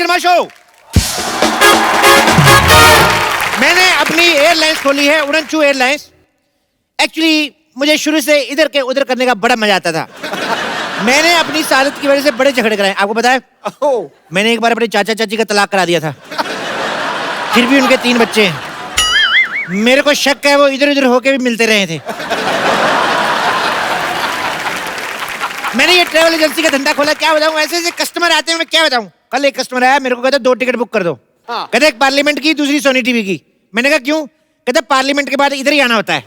Cinema show. मैंने अपनी airlines खोली है, उड़नचू एयरलाइंस। एक्चुअली मुझे शुरू से इधर के उधर करने का बड़ा मजा आता था। मैंने अपनी इस आदत की वजह से बड़े झगड़े कराए। आपको पता है, मैंने एक बार अपने चाचा चाची का तलाक करा दिया था, फिर भी उनके 3 बच्चे हैं। मेरे को शक है वो इधर उधर होके भी मिलते रहे थे। मैंने ये ट्रैवल एजेंसी का धंधा खोला, क्या बताऊं, ऐसे ऐसे कस्टमर आते हैं, मैं क्या बताऊं। कल एक कस्टमर आया, मेरे को कहता 2 टिकट बुक कर दो। कहते एक पार्लियामेंट की, दूसरी सोनी टीवी की। मैंने कहा क्यों? कहते पार्लियामेंट के बाद इधर ही आना होता है।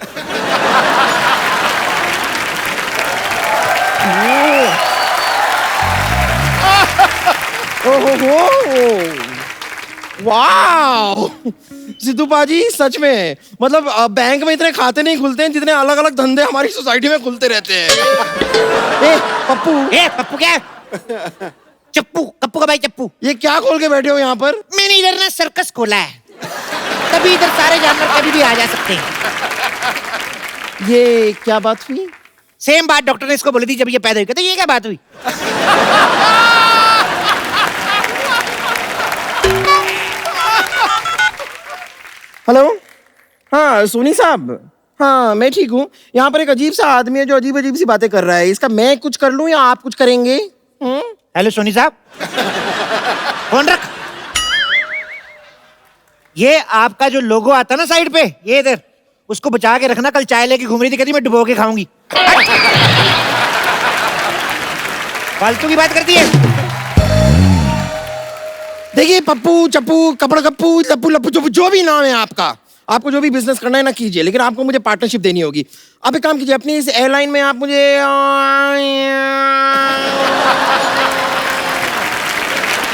वाह सिद्धू पाजी, सच में मतलब बैंक में इतने खाते नहीं खुलते हैं जितने अलग अलग धंधे हमारी सोसाइटी में खुलते रहते हैं। पप्पू क्या? चप्पू, कप्पू का भाई चप्पू। ये क्या खोल के बैठे हो यहाँ पर? मैंने इधर ना सर्कस खोला है, तभी इधर सारे जानवर कभी भी आ जा सकते हैं। ये क्या बात हुई? सेम बात डॉक्टर ने इसको बोली थी जब ये पैदा हुई। कहते ये क्या बात हुई? हेलो, हाँ सोनी साहब, हाँ मैं ठीक हूँ। यहाँ पर एक अजीब सा आदमी है जो अजीब अजीब सी बातें कर रहा है। इसका मैं कुछ कर लूँ या आप कुछ करेंगे? हेलो सोनी साहब, फोन रख। ये आपका जो लोगो आता ना साइड पे, ये इधर, उसको बचा के रखना। कल चाय लेके घूम रही थी, कहती मैं डुबो के खाऊंगी। फालतू की बात करती है। देखिए पप्पू चप्पू कपड़ा कप्पू लप्पू लप्पू जो भी नाम है आपका, आपको जो भी बिजनेस करना है ना कीजिए, लेकिन आपको मुझे पार्टनरशिप देनी होगी। आप एक काम कीजिए, अपनी इस एयरलाइन में आप मुझे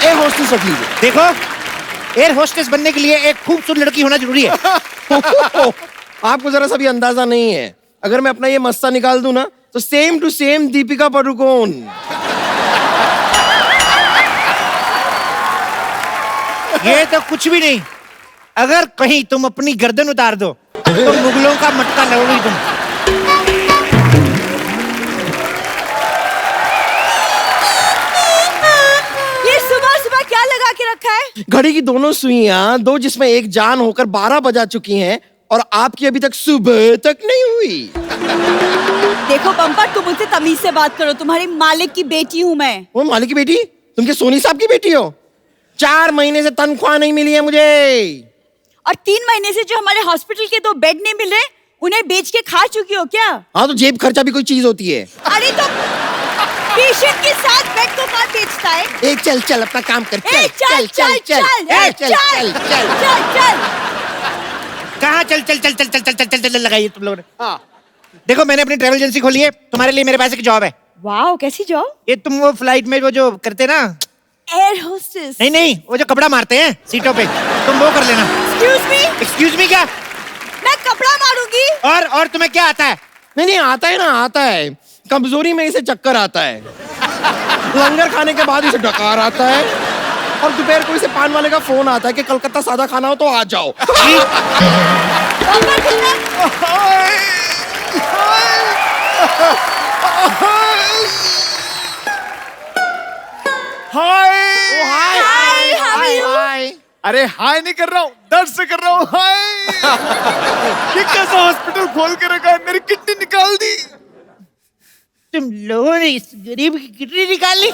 एयर होस्टेस रख लीजिए। देखो, एयर होस्टेस बनने के लिए एक खूबसूरत लड़की होना जरूरी है। आपको जरा सा भी अंदाजा नहीं है, अगर मैं अपना ये मस्ता निकाल दूं ना तो same to same Deepika Padukone. ये तो कुछ भी नहीं। अगर कहीं तुम अपनी गर्दन उतार दो तो मुगलों का मटका लगोगी तुम। ये सुबह सुबह क्या लगा के रखा है? घड़ी की दोनों सुइयां, 2 जिसमें एक जान होकर 12 बजा चुकी हैं और आपकी अभी तक सुबह तक नहीं हुई। देखो बम्पर, तुम मुझसे तमीज से बात करो। तुम्हारी मालिक की बेटी हूँ मैं। वो मालिक की बेटी? तुम क्या सोनी साहब की बेटी हो? 4 महीने से तनख्वाह नहीं मिली है मुझे। और 3 महीने से जो हमारे हॉस्पिटल के 2 बेड नहीं मिले, उन्हें बेच के खा चुकी हो क्या? हाँ तो जेब खर्चा भी कोई चीज होती है। अरे तो पेशेंट के साथ बेड को कौन बेचता है? एक चल चल अपना काम कर। चल चल चल चल कहाँ चल चल चल चल चल चल चल चल चल लगाइए तुम लोगों ने। हाँ देखो, मैंने अपनी ट्रैवल एजेंसी खोली है, तुम्हारे लिए मेरे पास एक जॉब है। वाह, कैसी जॉब? ये तुम वो फ्लाइट में वो जो करते ना, एयर होस्टेस। नहीं, वो जो कपड़ा मारते हैं सीटों पे, तुम वो कर लेना। एक्सक्यूज मी क्या? मैं कपड़ा मारूंगी। और तुम्हें क्या आता है? नहीं आता है ना, आता है। कमजोरी में इसे चक्कर आता है, लंगर खाने के बाद इसे डकार आता है, और दोपहर को इसे पान वाले का फोन आता है कि कलकत्ता सादा खाना हो तो आ जाओ। हाय। अरे हाय नहीं कर रहा हूँ, दर्द से कर रहा हूँ हाय। ये कैसा हॉस्पिटल खोल के रखा है, मेरी किडनी निकाल दी। तुम लोगों ने इस गरीब की किडनी निकाल ली?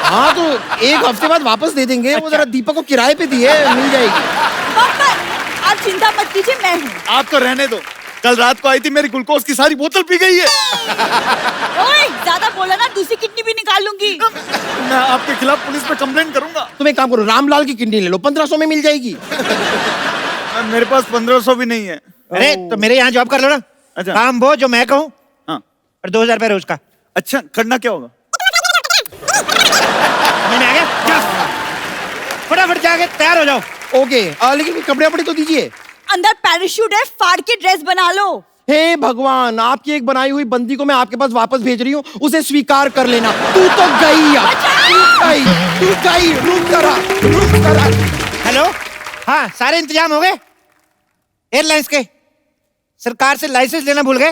हाँ तो 1 हफ्ते बाद वापस दे देंगे। वो जरा दीपक को किराए पे दी है, मिल जाएगी। आप चिंता मत कीजिए, मैं हूँ। आप तो रहने दो, कल रात को आई थी, मेरी ग्लूकोज की सारी बोतल पी गई है। ओए, ज्यादा बोला ना, दूसरी किडनी भी निकाल लूंगी। मैं आपके खिलाफ पुलिस में कंप्लेंट करूंगा। तुम एक काम करो, रामलाल की किडनी ले लो, 1500 में मिल जाएगी। मेरे पास 1500 भी नहीं है। अरे तो मेरे यहाँ जॉब कर लो ना। अच्छा। काम वो जो मैं कहूँ, हाँ। और 2000 रुपए रोज का। अच्छा, करना क्या होगा? मैंने आ गया, फटाफट जाके तैयार हो जाओ। ओके, लेकिन कपड़े वपड़े तो दीजिए। अंदर पैराशूट है, फाड़ के ड्रेस बना लो। हे भगवान, आपकी एक बनाई हुई बंदी को मैं आपके पास वापस भेज रही हूँ, उसे स्वीकार कर लेना। तू तो गई यार, तू गई। रुक जरा। हेलो, हाँ सारे इंतजाम हो गए एयरलाइंस के? सरकार से लाइसेंस लेना भूल गए?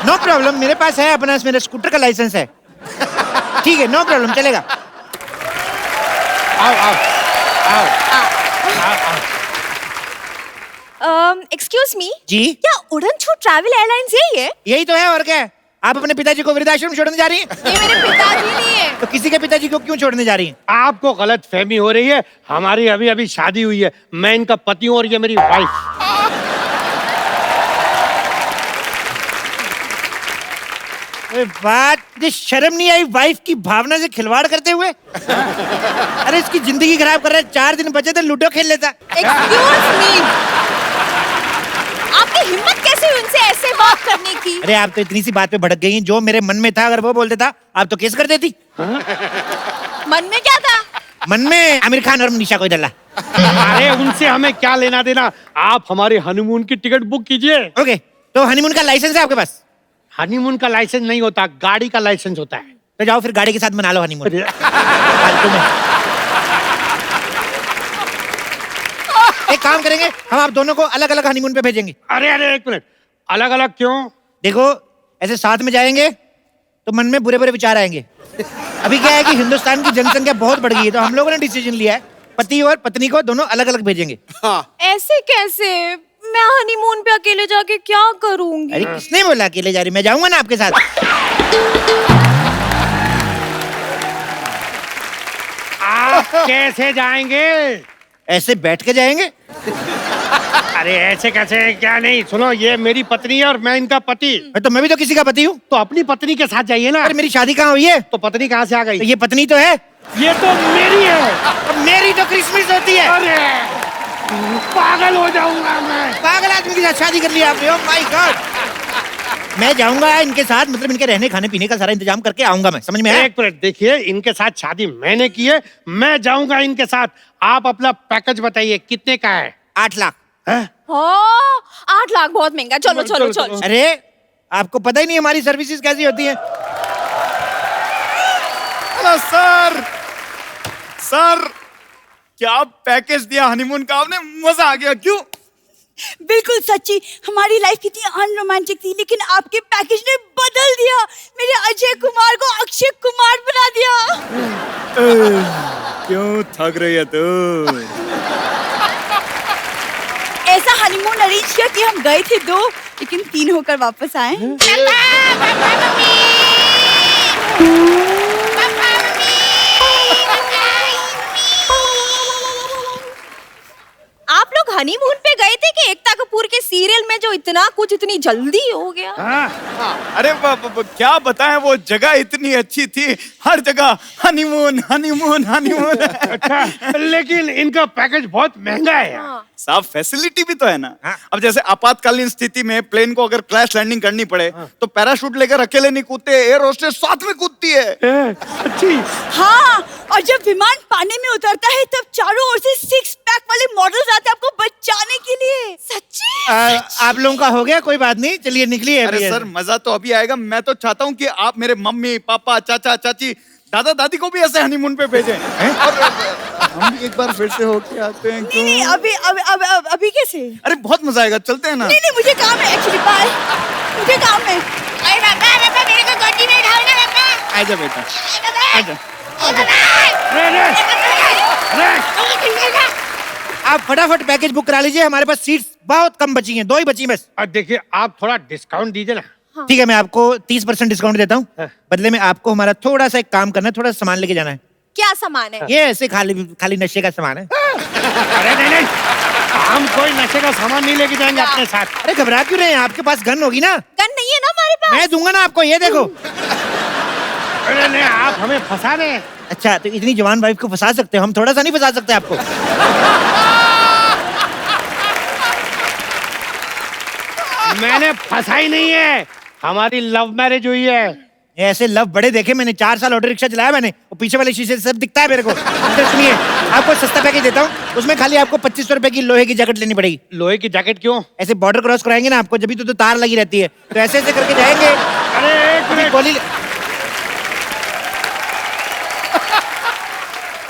नो प्रॉब्लम, मेरे पास है अपना, मेरे स्कूटर का लाइसेंस है। ठीक है, नो प्रॉब्लम, चलेगा। आओ आओ आओ आओ। एक्सक्यूज मी, जी क्या उड़न छू ट्रैवल एयरलाइंस यही है? यही तो है, और क्या है? आप अपने पिताजी को वृद्धाश्रम छोड़ने जा रही हैं? ये मेरे पिताजी नहीं है। तो किसी के पिताजी को क्यों छोड़ने जा रही हैं? आपको गलत फहमी हो रही है। हमारी अभी अभी शादी हुई है, मैं इनका पति हूँ और ये मेरी वाइफ। अरे बात, मुझे शर्म नहीं आई वाइफ की भावना से खिलवाड़ करते हुए? अरे इसकी जिंदगी खराब कर रहा है, 4 दिन बचे थे लूडो खेल लेता। एक्सक्यूज मी, आपकी हिम्मत कैसे हुई उनसे ऐसे बात करने की? अरे आप तो इतनी सी बात पे भड़क गई, जो मेरे मन में था अगर वो बोल देता आप तो केस कर देती। मन में क्या था? मन में आमिर खान और मनीषा को डला। अरे उनसे हमें क्या लेना देना, आप हमारे हनीमून की टिकट बुक कीजिए। ओके, तो हनीमून का लाइसेंस है आपके पास? हनीमून का लाइसेंस नहीं होता, गाड़ी का लाइसेंस होता है। तो जाओ फिर गाड़ी के साथ मना लो हनीमून। अरे, फालतू में। एक काम करेंगे, हम आप दोनों को अलग अलग हनीमून पे भेजेंगे। अरे अरे एक मिनट, अलग अलग क्यों? देखो, ऐसे साथ में जाएंगे तो मन में बुरे बुरे विचार आएंगे। अभी क्या है कि हिंदुस्तान की जनसंख्या बहुत बढ़ गई है, तो हम लोगों ने डिसीजन लिया है पति और पत्नी को दोनों अलग अलग भेजेंगे। ऐसे कैसे? मैं हनीमून पे अकेले जाके क्या करूंगी? अरे किसने बोला अकेले जा रही? मैं जाऊंगा ना आपके साथ। आप कैसे जाएंगे? ऐसे बैठ के जाएंगे। अरे ऐसे कैसे, क्या नहीं, सुनो ये मेरी पत्नी है और मैं इनका पति। तो मैं भी तो किसी का पति हूँ। तो अपनी पत्नी के साथ जाइए ना। अरे मेरी शादी कहाँ हुई है? तो पत्नी कहाँ से आ गई? तो ये पत्नी तो है। ये तो मेरी है। और मेरी तो क्रिसमस होती है। अरे पागल हो जाऊंगा मैं। पागल आदमी के साथ शादी कर लिया आपने। Oh my God. मैं जाऊंगा इनके साथ, मतलब इनके रहने खाने पीने का सारा इंतजाम करके आऊंगा मैं, समझ में आया? एक मिनट देखिए, इनके साथ शादी मैंने की है, मैं जाऊंगा इनके साथ। आप अपना पैकेज बताइए कितने का है? 8 लाख। हैं? 8 लाख बहुत महंगा। चलो चलो चलो। अरे आपको पता ही नहीं हमारी सर्विसेज कैसी होती है। हेलो सर, सर क्या पैकेज दिया हनीमून का आपने, मजा आ गया। क्यों? बिल्कुल सच्ची, हमारी लाइफ कितनी अनरोमांटिक थी, लेकिन आपके पैकेज ने बदल दिया। मेरे अजय कुमार को अक्षय कुमार बना दिया। क्यों थक रही है तू? ऐसा हनीमून अरेंज किया कि हम गए थे 2, लेकिन 3 होकर वापस आए। आप लोग हनीमून पे गए थे कि एकता कपूर के सीरियल में जो इतना कुछ इतनी जल्दी हो गया? अरे क्या बताएं, वो जगह इतनी अच्छी थी, हर जगह हनीमून हनीमून हनीमून। अच्छा, लेकिन इनका पैकेज बहुत महंगा है यार। साहब फैसिलिटी भी तो है ना। अब जैसे आपातकालीन स्थिति में प्लेन को अगर क्रैश लैंडिंग करनी पड़े तो पैराशूट लेकर अकेले नहीं कूदते, एयर होस्टेस साथ में कूदती है। अच्छी। हाँ, और जब विमान पानी में उतरता है तब चारों ओर से 6 पैक वाले मॉडल्स आते हैं आपको बचाने के लिए। सच्ची? आप लोगों का हो गया, कोई बात नहीं, चलिए निकलिए। अरे सर मजा तो अभी आएगा। मैं तो चाहता हूँ कि आप मेरे मम्मी पापा चाचा चाची दादा दादी को भी ऐसे हनीमून पे भेजें। और हम भी एक बार फिर से होके आते हैं। क्यों? नहीं, अभी कैसे? अरे बहुत मजा आएगा, चलते हैं ना। नहीं, मुझे काम है एक्चुअली। बाय, मुझे काम है। अरे पापा मेरे को गोदी में उठाओ ना पापा। आजा बेटा, आजा। आप फटाफट पैकेज बुक करा लीजिए, हमारे पास सीट्स बहुत कम बची हैं, 2 ही बची बस। अब देखिए, आप थोड़ा डिस्काउंट दीजिए ना। ठीक है, मैं आपको 30% डिस्काउंट देता हूँ। हाँ। बदले में आपको हमारा थोड़ा सा एक काम करना है, थोड़ा सा सामान लेके जाना है। क्या सामान है? ये ऐसे खाली नशे का सामान है। अरे नहीं, हम कोई नशे का सामान नहीं लेके जाएंगे अपने साथ। अरे घबरा क्यों रहे हैं, आपके पास गन होगी ना? गन नहीं है ना हमारे पास? मैं दूंगा ना आपको, ये देखो। अरे नहीं, आप हमें फंसा रहे हैं। अच्छा, तो इतनी जवान वाइफ को फंसा सकते हो, हम थोड़ा सा नहीं फंसा सकते आपको? मैंने फंसा ही नहीं है, हमारी लव मैरिज हुई है। ऐसे लव बड़े देखे मैंने, 4 साल ऑटो रिक्शा चलाया मैंने, वो पीछे वाले शीशे से सब दिखता है मेरे को। तो सुनिए, आपको सस्ता पैकेज देता हूँ, उसमें खाली आपको 2500 रुपए की लोहे की जैकेट लेनी पड़ेगी। लोहे की जैकेट क्यों? ऐसे बॉर्डर क्रॉस कराएंगे ना आपको, जब भी तो तार लगी रहती है, तो ऐसे ऐसे करके जाएंगे। अरे एक मिनट, गोली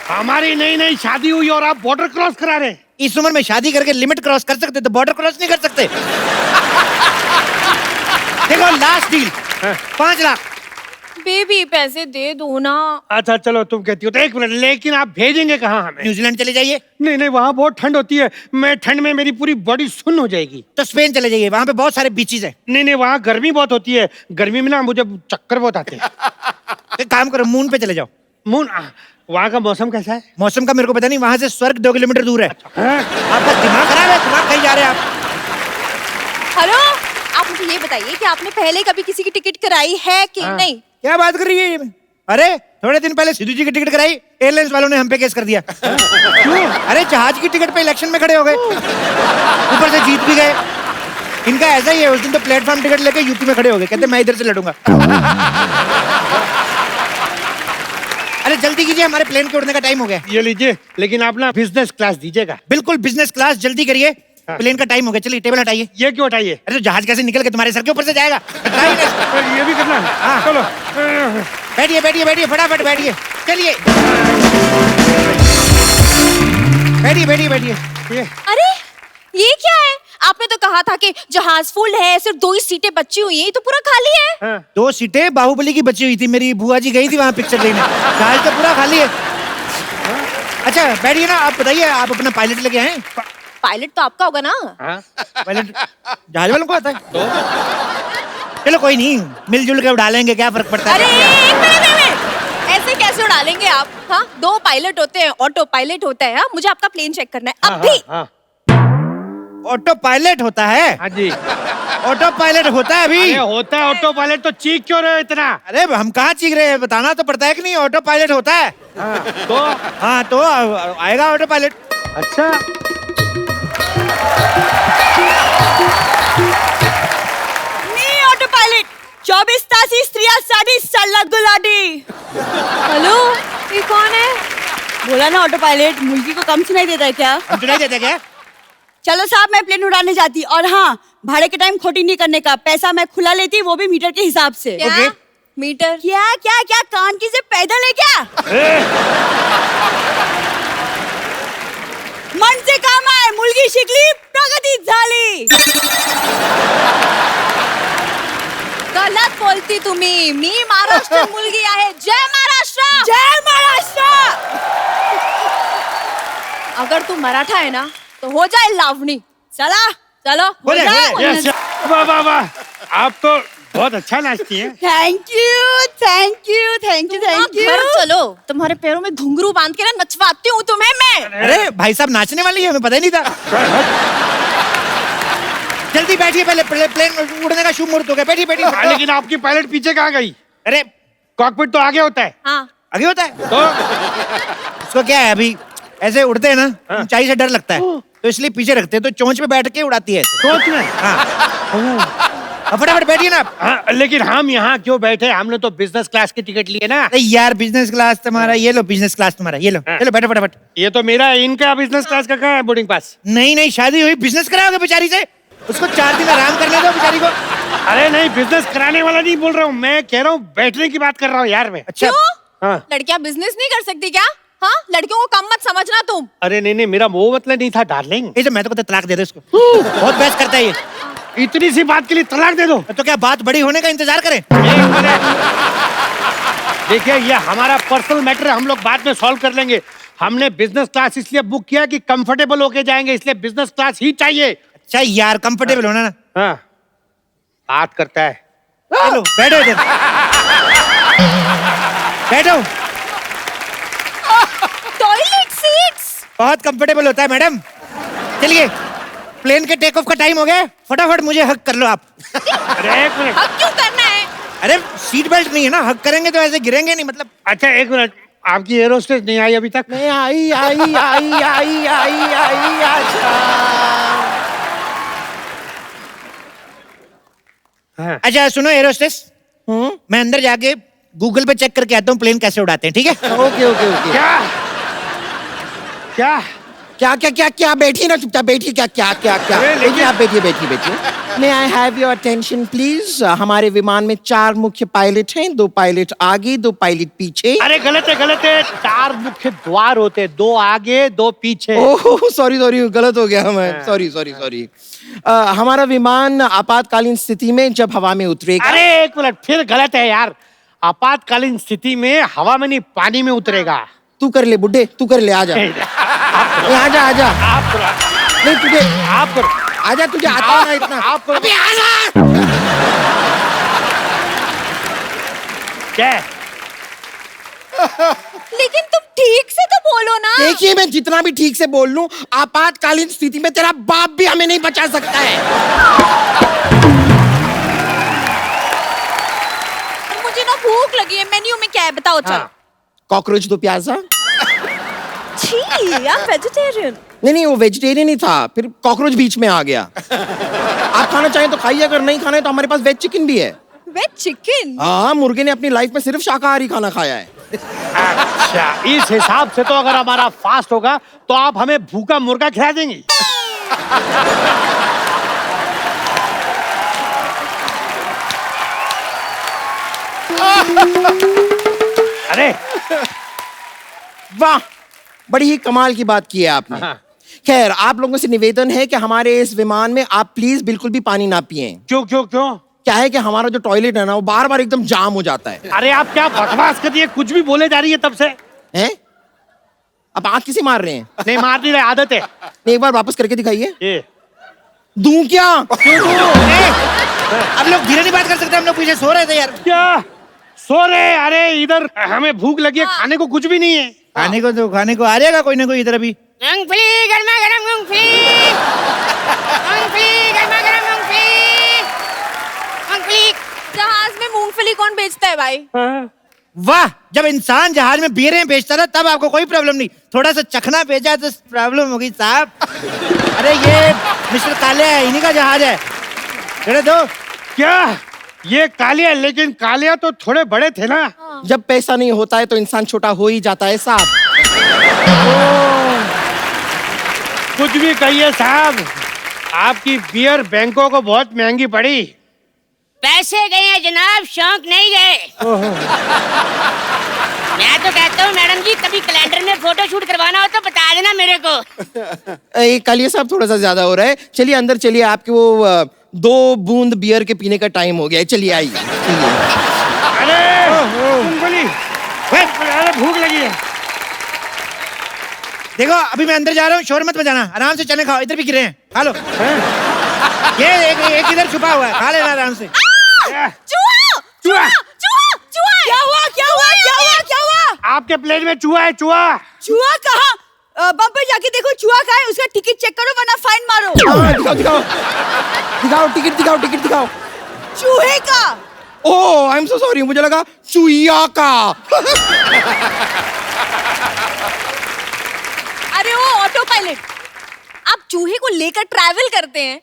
हमारी नई शादी हुई और आप बॉर्डर क्रॉस करा रहे हैं। इस उम्र में शादी करके लिमिट क्रॉस कर सकते, तो बॉर्डर क्रॉस नहीं कर सकते। देखो लास्ट डील 5 लाख। बेबी पैसे दे दो ना। अच्छा चलो तुम कहती हो तो 1 मिनट, लेकिन आप भेजेंगे कहाँ हमें? न्यूजीलैंड चले जाइए, नहीं नहीं, वहाँ बहुत ठंड होती है, मैं ठंड में मेरी पूरी बॉडी सुन्न हो जाएगी। तो स्पेन चले जाइए, वहां पे बहुत सारे बीचेस है। नहीं नहीं, वहाँ गर्मी बहुत होती है, गर्मी में ना मुझे चक्कर बहुत आते हैं। एक काम करो, मून पे चले जाओ। मून, वहाँ का मौसम कैसा है? मौसम का मेरे को पता नहीं, वहां से स्वर्ग 2 किलोमीटर दूर है। हाँ? आपका दिमाग खराब है, दिमाग कहीं जा रहे हैं आप? हेलो, आप मुझे ये बताइए कि आपने पहले कभी किसी की टिकट कराई है कि नहीं? क्या बात कर रही है ये? अरे थोड़े दिन पहले सिद्धू जी की टिकट कराई, एयरलाइंस वालों ने हम पे केस कर दिया। क्यों? अरे जहाज की टिकट पे इलेक्शन में खड़े हो गए, ऊपर से जीत भी गए। इनका ऐसा ही है, उस दिन तो प्लेटफॉर्म टिकट लेके यूपी में खड़े हो गए, कहते मैं इधर से लड़ूंगा। अरे जल्दी कीजिए, हमारे प्लेन के उड़ने का टाइम हो गया। ये लीजिए, लेकिन आप ना बिजनेस क्लास दीजिएगा। बिल्कुल बिजनेस क्लास, जल्दी करिए, प्लेन का टाइम हो गया। चलिए टेबल हटाइए। ये क्यों हटाइए? अरे तो जहाज कैसे निकल के तुम्हारे सर के ऊपर से जाएगा? ये भी करना है? हाँ। चलो। बैठिए बैठिए बैठिए, फटाफट बैठिए, चलिए बैठिए बैठिए बैठिए। अरे ये क्या है? आपने तो कहा था कि जहाज फुल है, सिर्फ 2 ही सीटें बची हुई हैं, ये तो पूरा खाली है। हाँ। 2 सीटें बाहुबली की बची हुई थी, मेरी बुआ जी गई थी वहां पिक्चर देखने, जहाज तो पूरा खाली है। अच्छा बैठिए ना, आप बताइए, आप अपना पायलट लेके आए? पायलट तो आपका होगा ना? हाँ? पायलट जहाज वालों को आता है। चलो कोई नहीं, मिलजुल के उड़ा लेंगे, क्या फर्क पड़ता है? अरे एक मिनट, ऐसे कैसे उड़ा लेंगे आप? हाँ, 2 पायलट होते हैं, ऑटो पायलट होता है। हाँ, मुझे आपका प्लेन चेक करना है अभी। हाँ, ऑटो पायलट होता है? हाँ जी। ऑटो पायलट होता है अभी? अरे होता है ऑटो पायलट, तो चीख क्यों रहे हो इतना? अरे हम कहाँ चीख रहे हैं, बताना तो पड़ता है कि नहीं, ऑटो पायलट होता है। तो हाँ तो आएगा ऑटो पायलट। अच्छा, मी ऑटो पायलट 24 तासी स्त्रिया साठी सल्ला गुलाटी। हेलो, ये कौन है? बोला ना ऑटो पायलट, मुर्गी को कम सुनाई देता है क्या? हम सुनाई देते क्या? चलो साहब, मैं प्लेन उड़ाने जाती, और हाँ, भाड़े के टाइम खोटी नहीं करने का, पैसा मैं खुला लेती, वो भी मीटर के हिसाब से। ओके। मीटर? क्या क्या क्या, कान की से पैदल है क्या? मन से काम आहे, मुलगी शिकली, प्रगती झाली। गलत बोलती तुम्ही, मी महाराष्ट्र मुलगी आहे। जय महाराष्ट्र, जय महाराष्ट्र। अगर तू मराठा है ना तो हो जाए लावणी। चला चलो, हो जाए। यस, वाह वाह वाह, आप तो बहुत अच्छा नाचती हैं। Thank you thank you thank you thank you. चलो, तुम्हारे पैरों में घुंघरू बांध के ना नचवाती हूँ तुम्हें मैं। अरे भाई साहब नाचने वाली है, हमें पता ही नहीं था। जल्दी बैठिए, पहले प्लेन उड़ने का शुभ मुहूर्त हो गया, बैठिए बैठिए। हाँ, लेकिन आपकी पायलट पीछे कहाँ गई? अरे कॉकपिट तो आगे होता है। हाँ, आगे होता है तो उसको क्या है, अभी ऐसे उड़ते हैं ना, ऊंचाई से डर लगता है, तो इसलिए पीछे रखते हैं, तो चोंच पे बैठ के उड़ाती है ऐसे। सोच में। हाँ अब फटाफट बैठिए ना आप। हाँ, लेकिन हम यहाँ क्यों बैठे? हमने तो बिजनेस क्लास की टिकट ली है ना। अरे यार बिजनेस क्लास तुम्हारा, ये लो बिजनेस क्लास तुम्हारा, ये लो। हाँ। चलो बैठो फटाफट। ये तो मेरा है, इनका बिजनेस क्लास का कहाँ है बोर्डिंग पास? नहीं नहीं, शादी हुई, बिजनेस कराओगे बेचारी से? उसको 4 दिन आराम करने दो बेचारी को। अरे नहीं, बिजनेस कराने वाला नहीं बोल रहा हूँ मैं, कह रहा हूँ बैठने की बात कर रहा हूँ यार मैं। अच्छा हाँ। लड़कियां बिजनेस नहीं कर सकती क्या? हाँ, लड़कियों को कम मत समझना तुम। अरे नहीं नहीं, मेरा वो मतलब नहीं था डार्लिंग। ये जो मैं तो कहता तलाक दे दो इसको, बहुत बहस करता है ये। इतनी सी बात के लिए तलाक दे दो? तो क्या बात बड़ी होने का इंतजार करें? एक मिनट, देखिए ये हमारा पर्सनल मैटर है, हम लोग बाद में सॉल्व कर लेंगे। हमने बिजनेस क्लास इसलिए बुक किया कि कंफर्टेबल होके जाएंगे, इसलिए बिजनेस क्लास ही चाहिए। अच्छा यार कंफर्टेबल होना ना। हाँ, बात करता है। चलो बैठो इधर, बैठो। Toilet seats. बहुत कंफर्टेबल होता है मैडम। चलिए प्लेन के टेक ऑफ का टाइम हो गया, फटाफट मुझे हक कर लो आप। अरे एक मिनट, अब क्यों करना है? अरे सीट बेल्ट नहीं है ना, हक करेंगे तो ऐसे गिरेंगे नहीं, मतलब। अच्छा एक मिनट, आपकी एरोस्टेस नहीं आई अभी तक? नहीं आई आई आई आई आई आई अच्छा। हाँ। अच्छा सुनो एरोस्टेस, मैं अंदर जाके गूगल पे चेक करके आता हूँ प्लेन कैसे उड़ाते हैं, ठीक है? Okay okay okay. क्या क्या क्या क्या क्या क्या, बैठिए ना चुपचाप, बैठिए। क्या क्या क्या क्या, अरे, लेकिन- बैठिए आप, बैठिए बैठिए बैठिए। May I have your attention please. हमारे विमान में 4 मुख्य पायलट हैं, 2 पायलट आगे, 2 पायलट पीछे। अरे गलत है गलत है, 4 मुख्य द्वार होते हैं, 2 आगे 2 पीछे। ओह सॉरी सॉरी, गलत हो गया मैं, सॉरी सॉरी सॉरी। हमारा विमान आपातकालीन स्थिति में जब हवा में उतरेगा। अरे एक मिनट, फिर गलत है यार। आपातकालीन स्थिति में हवा में नहीं पानी में उतरेगा। तू कर ले बुड्ढे, तू कर ले, आजा। ए, आजा आजा। आप करो, नहीं तुझे, आप करो, आजा, तुझे आता ना इतना। आप करो। अबे आजा। क्या है? लेकिन तुम ठीक से तो बोलो ना। देखिए, मैं जितना भी ठीक से बोल लूं, आपातकालीन स्थिति में तेरा बाप भी हमें नहीं बचा सकता है। मुझे ना भूख लगी है, मेन्यू में क्या है बताओ। चलो। हाँ। कॉकरोच दो प्याजा। छी, आप वेजिटेरियन। नहीं, वो वेजिटेरियन ही था, फिर कॉकरोच बीच में आ गया। आप खाना चाहें तो खाइए, अगर नहीं खाना है तो हमारे पास वेज चिकन भी है। Veg chicken? हाँ, मुर्गे ने अपनी लाइफ में सिर्फ शाकाहारी खाना खाया है। अच्छा, इस हिसाब से तो अगर हमारा फास्ट होगा तो आप हमें भूखा मुर्गा खिला देंगी। अरे वाह, बड़ी ही कमाल की बात की है आपने। हाँ। खैर, आप लोगों से निवेदन है कि हमारे इस विमान में आप प्लीज बिल्कुल भी पानी ना पिएं। क्यों क्यों क्यों? क्या है कि हमारा जो टॉयलेट है ना, वो बार बार एकदम जाम हो जाता है। अरे आप क्या बकवास कर रही है, कुछ भी बोले जा रही है तब से। हैं? अब आँख किसे मार रहे हैं? नहीं मार नहीं रहे, आदत है। एक बार वापस करके दिखाइए। ये दूं क्या? क्यों तू? अब लोग धीरे नहीं बात कर सकते, हम लोग पीछे सो रहे थे यार। क्या सो रहे? अरे इधर हमें भूख लगी है, खाने को कुछ भी नहीं है। खाने को तो खाने को आ जाएगा कोई ना कोई इधर अभी। मूंगफली गर्मा गर्म मूंगफली, मूंगफली गर्मा गर्म मूंगफली, मूंगफली। जहाज में मूंगफली कौन बेचता है भाई? वाह, जब इंसान जहाज में बियरें बेचता था तब आपको कोई प्रॉब्लम नहीं, थोड़ा सा चखना भेजा तो प्रॉब्लम होगी साहब। अरे ये मिस्टर कालिया है, इन्हीं का जहाज है। चले दो। क्या ये कालिया? लेकिन कालिया तो थोड़े बड़े थे ना। जब पैसा नहीं होता है तो इंसान छोटा हो ही जाता है साहब। कुछ भी कहिए साहब, आपकी बियर बैंकों को बहुत महंगी पड़ी। पैसे गए हैं जनाब, शौक नहीं गए। मैं तो कहता हूँ मैडम जी, कभी कैलेंडर में फोटो शूट करवाना हो तो बता देना मेरे को। कालिया साहब, थोड़ा सा ज्यादा हो रहा है। चलिए अंदर चलिए, आपके वो 2 बूंद बियर के पीने का टाइम हो गया है। चलिए आइए। अरे मूंगफली, अरे भूख लगी है। देखो अभी मैं अंदर जा रहा हूँ, शोर मत बजाना, आराम से चने खाओ, इधर भी गिरे हैं, खा लो। ये एक इधर छुपा हुआ है, खा लेना आराम से। चूहा! चूहा! चूहा! चूहा! क्या हुआ? क्या हुआ? क्या हुआ? क्या हुआ? आपके प्लेन में चूहा है, चूहा। चूहा कहाँ? बम्पर जाके देखो चूहा कहाँ है, उसका टिकट चेक करो वरना फाइन मारो। दिखाओ दिखाओ दिखाओ, टिकट दिखाओ, टिकट दिखाओ। चूहे का। ओह, आई एम सो सॉरी, मुझे लगा चुईया का। अरे वो ऑटो पायलट, आप चूहे को लेकर ट्रैवल करते हैं,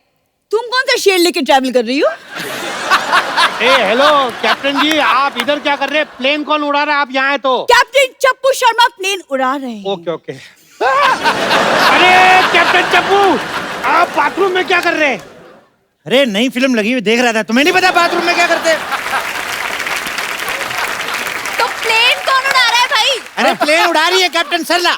तुम कौन सा शेर लेकर ट्रैवल कर रही हो? हेलो कैप्टन जी, आप इधर क्या कर रहे हैं? प्लेन कौन उड़ा रहा है? आप यहाँ है तो। कैप्टन चप्पू शर्मा प्लेन उड़ा रहे हैं। Okay okay. अरे कैप्टन चप्पू, आप बाथरूम में क्या कर रहे हैं? अरे नई फिल्म लगी हुई देख रहा था, तुम्हें नहीं पता बाथरूम में क्या करते? तो प्लेन कौन उड़ा रहा है भाई? अरे प्लेन उड़ा रही है कैप्टन सरला।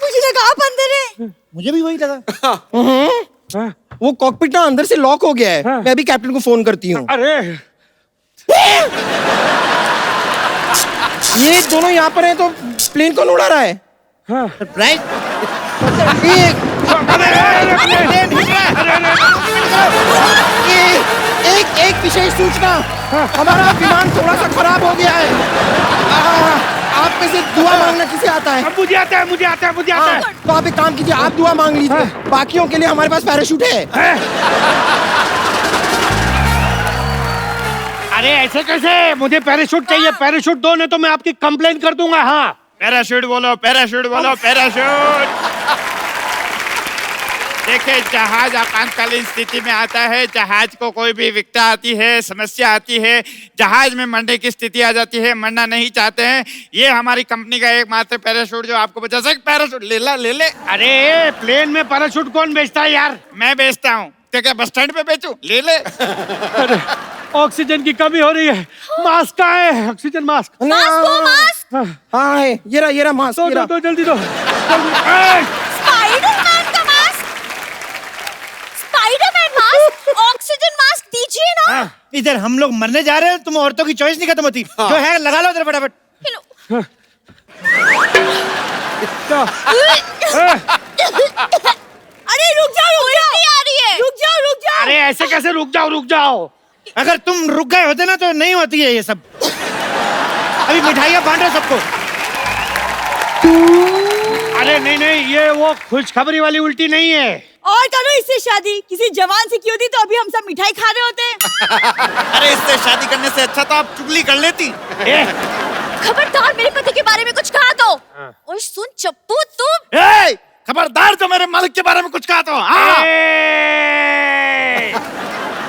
मुझे लगा आप अंदर है। मुझे भी वही लगा। वो कॉकपिट ना अंदर से लॉक हो गया है। हाँ। मैं अभी कैप्टन को फोन करती हूँ। अरे ये दोनों यहाँ पर हैं तो प्लेन कौन उड़ा रहा है? सरप्राइज। एक विशेष सूचना, हमारा विमान थोड़ा सा खराब हो गया है। आप में से दुआ मांगना किसे आता है? अब मुझे आता है, मुझे आता है, मुझे आता है। तो आप एक काम कीजिए, आप दुआ मांग लीजिए। बाकियों के लिए हमारे पास पैराशूट है। अरे ऐसे कैसे? मुझे पैराशूट चाहिए, पैराशूट दो, नहीं तो मैं आपकी कंप्लेन कर दूंगा। हाँ पैराशूट बोलो, पैराशूट बोलो, पैराशूट। देखिए, जहाज आपातकालीन स्थिति में आता है, जहाज को कोई भी विकटा आती है, समस्या आती है, जहाज में मरने की स्थिति आ जाती है, मरना नहीं चाहते हैं, ये हमारी कंपनी का एकमात्र पैराशूट जो आपको बचा सकता। पैराशूट ले ला, ले ले। अरे प्लेन में पैराशूट कौन बेचता है यार? मैं बेचता हूँ, तो क्या बस स्टैंड पे बेचूं? ले ले। अरे ऑक्सीजन की कमी हो रही है, मास्क कहाँ है? Oxygen mask. मास्क। हाँ है, ये रहा मास्क। दो जल्दी दो। स्पाइडरमैन का mask. Spiderman mask. Oxygen mask दीजिए ना। इधर हम लोग मरने जा रहे हैं, तुम औरतों की चॉइस नहीं खत्म होती। जो है लगा लो इधर फटाफट। अरे रुक जाओ आ रही है। रुक जाओ। अरे ऐसे कैसे रुक जाओ। अगर तुम रुक गए होते ना तो नहीं होती है ये सब। अभी मिठाइयाँ बांट रहे हो सबको। अरे नहीं, ये वो खुशखबरी वाली उल्टी नहीं है। और करो इससे शादी, किसी जवान से क्यों दी तो अभी हम सब मिठाई खा रहे होते। अरे इससे शादी करने से अच्छा तो आप चुगली कर लेती। खबरदार मेरे पति के बारे में कुछ कहा तो। और सुन चप्पू तुम। खबरदार जो मेरे मालिक के बारे में कुछ कहा तो।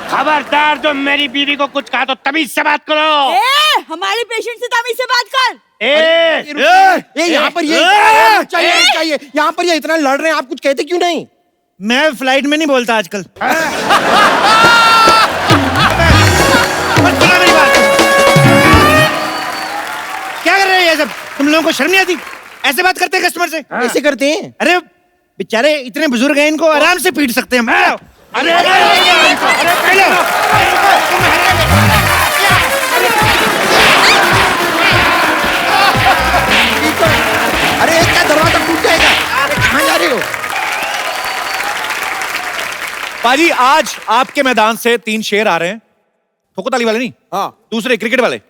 खबरदार जो मेरी बीवी को कुछ कहा तो तमीज से बात करो। हमारे पेशेंट से तमीज से बात कर। यहाँ पर ये चाहिए यहाँ पर ये इतना लड़ रहे हैं, आप कुछ कहते क्यों नहीं? मैं फ्लाइट में नहीं बोलता आजकल। मेरी बात। क्या कर रहे हैं ये सब? तुम लोगों को शर्म नहीं आती? ऐसे बात करते हैं कस्टमर से? ऐसे करते हैं? अरे बेचारे इतने बुजुर्ग हैं, इनको आराम से पीट सकते हैं। अरे क्या दरवाजा टूट जाएगा? अरे कहाँ जा रहे हो? पाजी आज आपके मैदान से 3 शेर आ रहे हैं। ठोको ताली वाले नहीं, हाँ। दूसरे क्रिकेट वाले।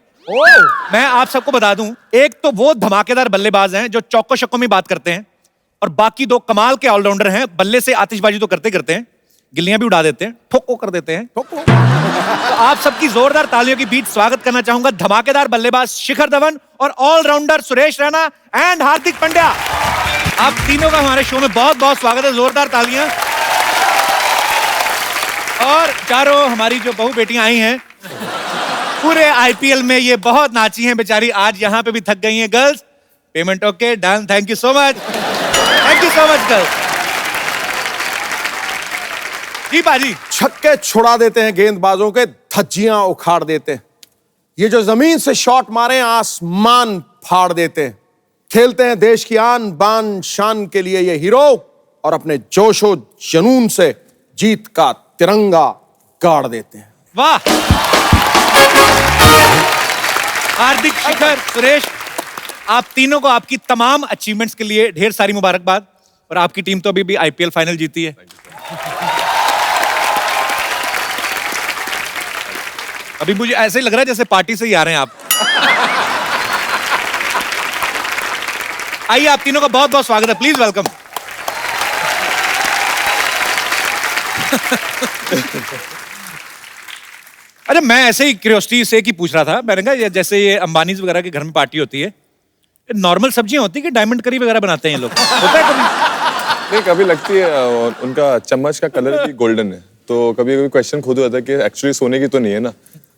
मैं आप सबको बता दूं, एक तो वो धमाकेदार बल्लेबाज हैं जो चौको छक्कों में बात करते हैं, और बाकी 2 कमाल के ऑलराउंडर हैं। बल्ले से आतिशबाजी तो करते हैं, गिल्लियां भी उड़ा देते हैं, ठोको कर देते हैं। ठोको। तो आप सबकी जोरदार तालियों के बीच स्वागत करना चाहूंगा धमाकेदार बल्लेबाज शिखर धवन और ऑलराउंडर सुरेश रैना एंड हार्दिक पांड्या। आप तीनों का हमारे शो में बहुत बहुत स्वागत है। जोरदार तालियां। और चारों हमारी जो बहू बेटियां आई हैं, पूरे आईपीएल में ये बहुत नाची हैं बेचारी, आज यहाँ पे भी थक गई हैं। Girls payment okay done, thank you so much, thank you so much girls. जी बाजी। छक्के छुड़ा देते हैं गेंदबाजों के, धज्जियां उखाड़ देते हैं। ये जो जमीन से शॉट मारे आसमान फाड़ देते हैं। खेलते हैं देश की आन बान शान के लिए ये हीरो, और अपने जोशो जुनून से जीत का तिरंगा गाड़ देते हैं। वाह। हार्दिक, शिखर, सुरेश, आप तीनों को आपकी तमाम अचीवमेंट्स के लिए ढेर सारी मुबारकबाद। और आपकी टीम तो अभी भी आईपीएल फाइनल जीती है। अभी मुझे ऐसे ही लग रहा है जैसे पार्टी से ही आ रहे हैं आप। आइए, आप तीनों का बहुत बहुत स्वागत है, प्लीज वेलकम। अरे मैं ऐसे ही क्यूरियोसिटी से की पूछ रहा था, मैंने कहा जैसे ये अंबानी वगैरह के घर में पार्टी होती है, नॉर्मल सब्जियां होती है कि डायमंड करी वगैरह बनाते हैं ये लोग? होता है कभी? नहीं, कभी लगती है उनका चम्मच का कलर भी गोल्डन है, तो कभी कभी क्वेश्चन खुद होता है कि एक्चुअली सोने की तो नहीं है ना।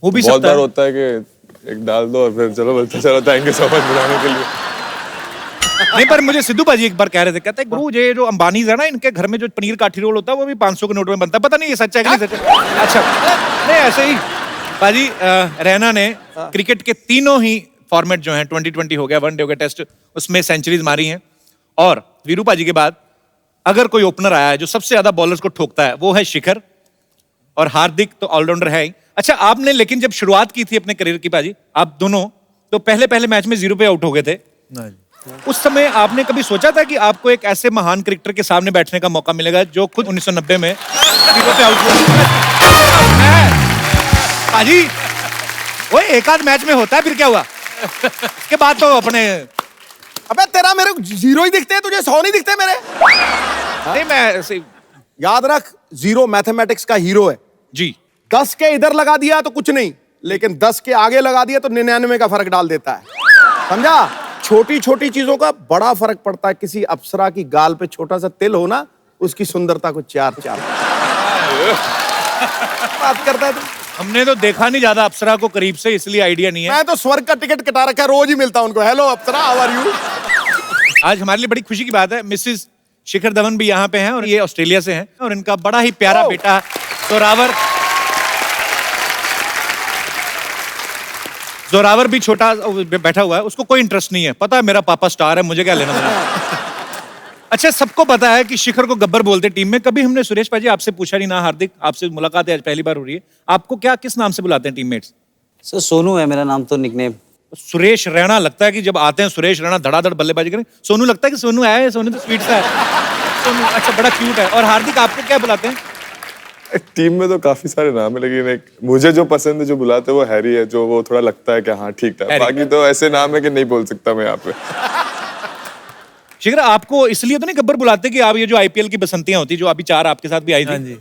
वो भी बहुत बार होता है कि एक डाल दो और फिर चलो बोलते चलो थैंक यू सो मच बुलाने के लिए। नहीं, पर मुझे सिद्धू भाजी एक बार कह रहे थे, कहते हैं गुरु ये जो अंबानी है ना, इनके घर में जो पनीर काठी रोल होता है वो भी 500 के नोट में बनता है। पता नहीं ये सच है कि नहीं सच है। अच्छा, नहीं ऐसे ही भाजी, रैना ने क्रिकेट के तीनों ही फॉर्मेट जो हैं, 2020 हो गया, वनडे हो गया, टेस्ट, उसमें सेंचुरीज मारी हैं। और वीरू भाजी के बाद अगर कोई ओपनर आया है जो सबसे ज्यादा बॉलर्स को ठोकता है, वो है शिखर, और हार्दिक तो ऑलराउंडर है ही। अच्छा, आपने लेकिन जब शुरुआत की थी अपने करियर की भाजी, आप दोनों तो पहले मैच में 0 पे आउट हो गए थे। उस समय आपने कभी सोचा था कि आपको एक ऐसे महान क्रिकेटर के सामने बैठने का मौका मिलेगा जो खुद 1990 में 0 पे आउट हुआ? भाजी वो एक आध मैच में होता है, फिर क्या हुआ? इसके बाद तो अपने अबे तेरा मेरे को 0 ही दिखते हैं, तुझे 100 नहीं दिखते मेरे? नहीं, मैं ऐसे याद रख, 0 मैथमेटिक्स का हीरो है जी। 10 के इधर लगा दिया तो कुछ नहीं, लेकिन 10 के आगे लगा दिया तो 99 का फर्क डाल देता है, समझा? छोटी छोटी चीजों का बड़ा फर्क पड़ता है। किसी अप्सरा की गाल पे छोटा सा तिल हो ना, उसकी सुंदरता को 4 बात करता है तू। हमने तो देखा नहीं ज्यादा अप्सरा को करीब से, इसलिए आइडिया नहीं है। मैं तो स्वर्ग का टिकट कटा रखा है, रोज ही मिलता हूं उनको। Hello Apsara, how are you? आज हमारे लिए बड़ी खुशी की बात है, मिसेस शिखर धवन भी यहाँ पे हैं, और ये ऑस्ट्रेलिया से हैं, और इनका बड़ा ही प्यारा बेटा जोरावर भी छोटा बैठा हुआ है। उसको कोई इंटरेस्ट नहीं है, पता है मेरा पापा स्टार है, मुझे क्या लेना देना। अच्छा, सबको पता है कि शिखर को गब्बर बोलते टीम में। कभी हमने सुरेश पाजी आपसे पूछा नहीं ना, हार्दिक आपसे मुलाकात है आज पहली बार हो रही है, आपको क्या किस नाम से बुलाते हैं टीममेट्स? सर सोनू है मेरा नाम, तो निकनेम। सुरेश रैना लगता है कि जब आते हैं सुरेश रैना धड़ाधड़ बल्लेबाजी करें, सोनू लगता है कि सोनू आया है, सोनू तो स्वीट सा है। सोनू अच्छा बड़ा क्यूट है। और हार्दिक आपको क्या बुलाते हैं? टीम में तो काफी सारे नाम है, लेकिन एक मुझे जो पसंद है जो बुलाते हैं वो हैरी है, जो वो थोड़ा लगता है कि हाँ ठीक है। बाकी तो ऐसे नाम है कि नहीं बोल सकता मैं यहाँ पे। शिखर आपको इसलिए तो नहीं गब्बर बुलाते कि आप ये जो आईपीएल की बसंतियां होती जो अभी 4 आपके साथ भी आई थी,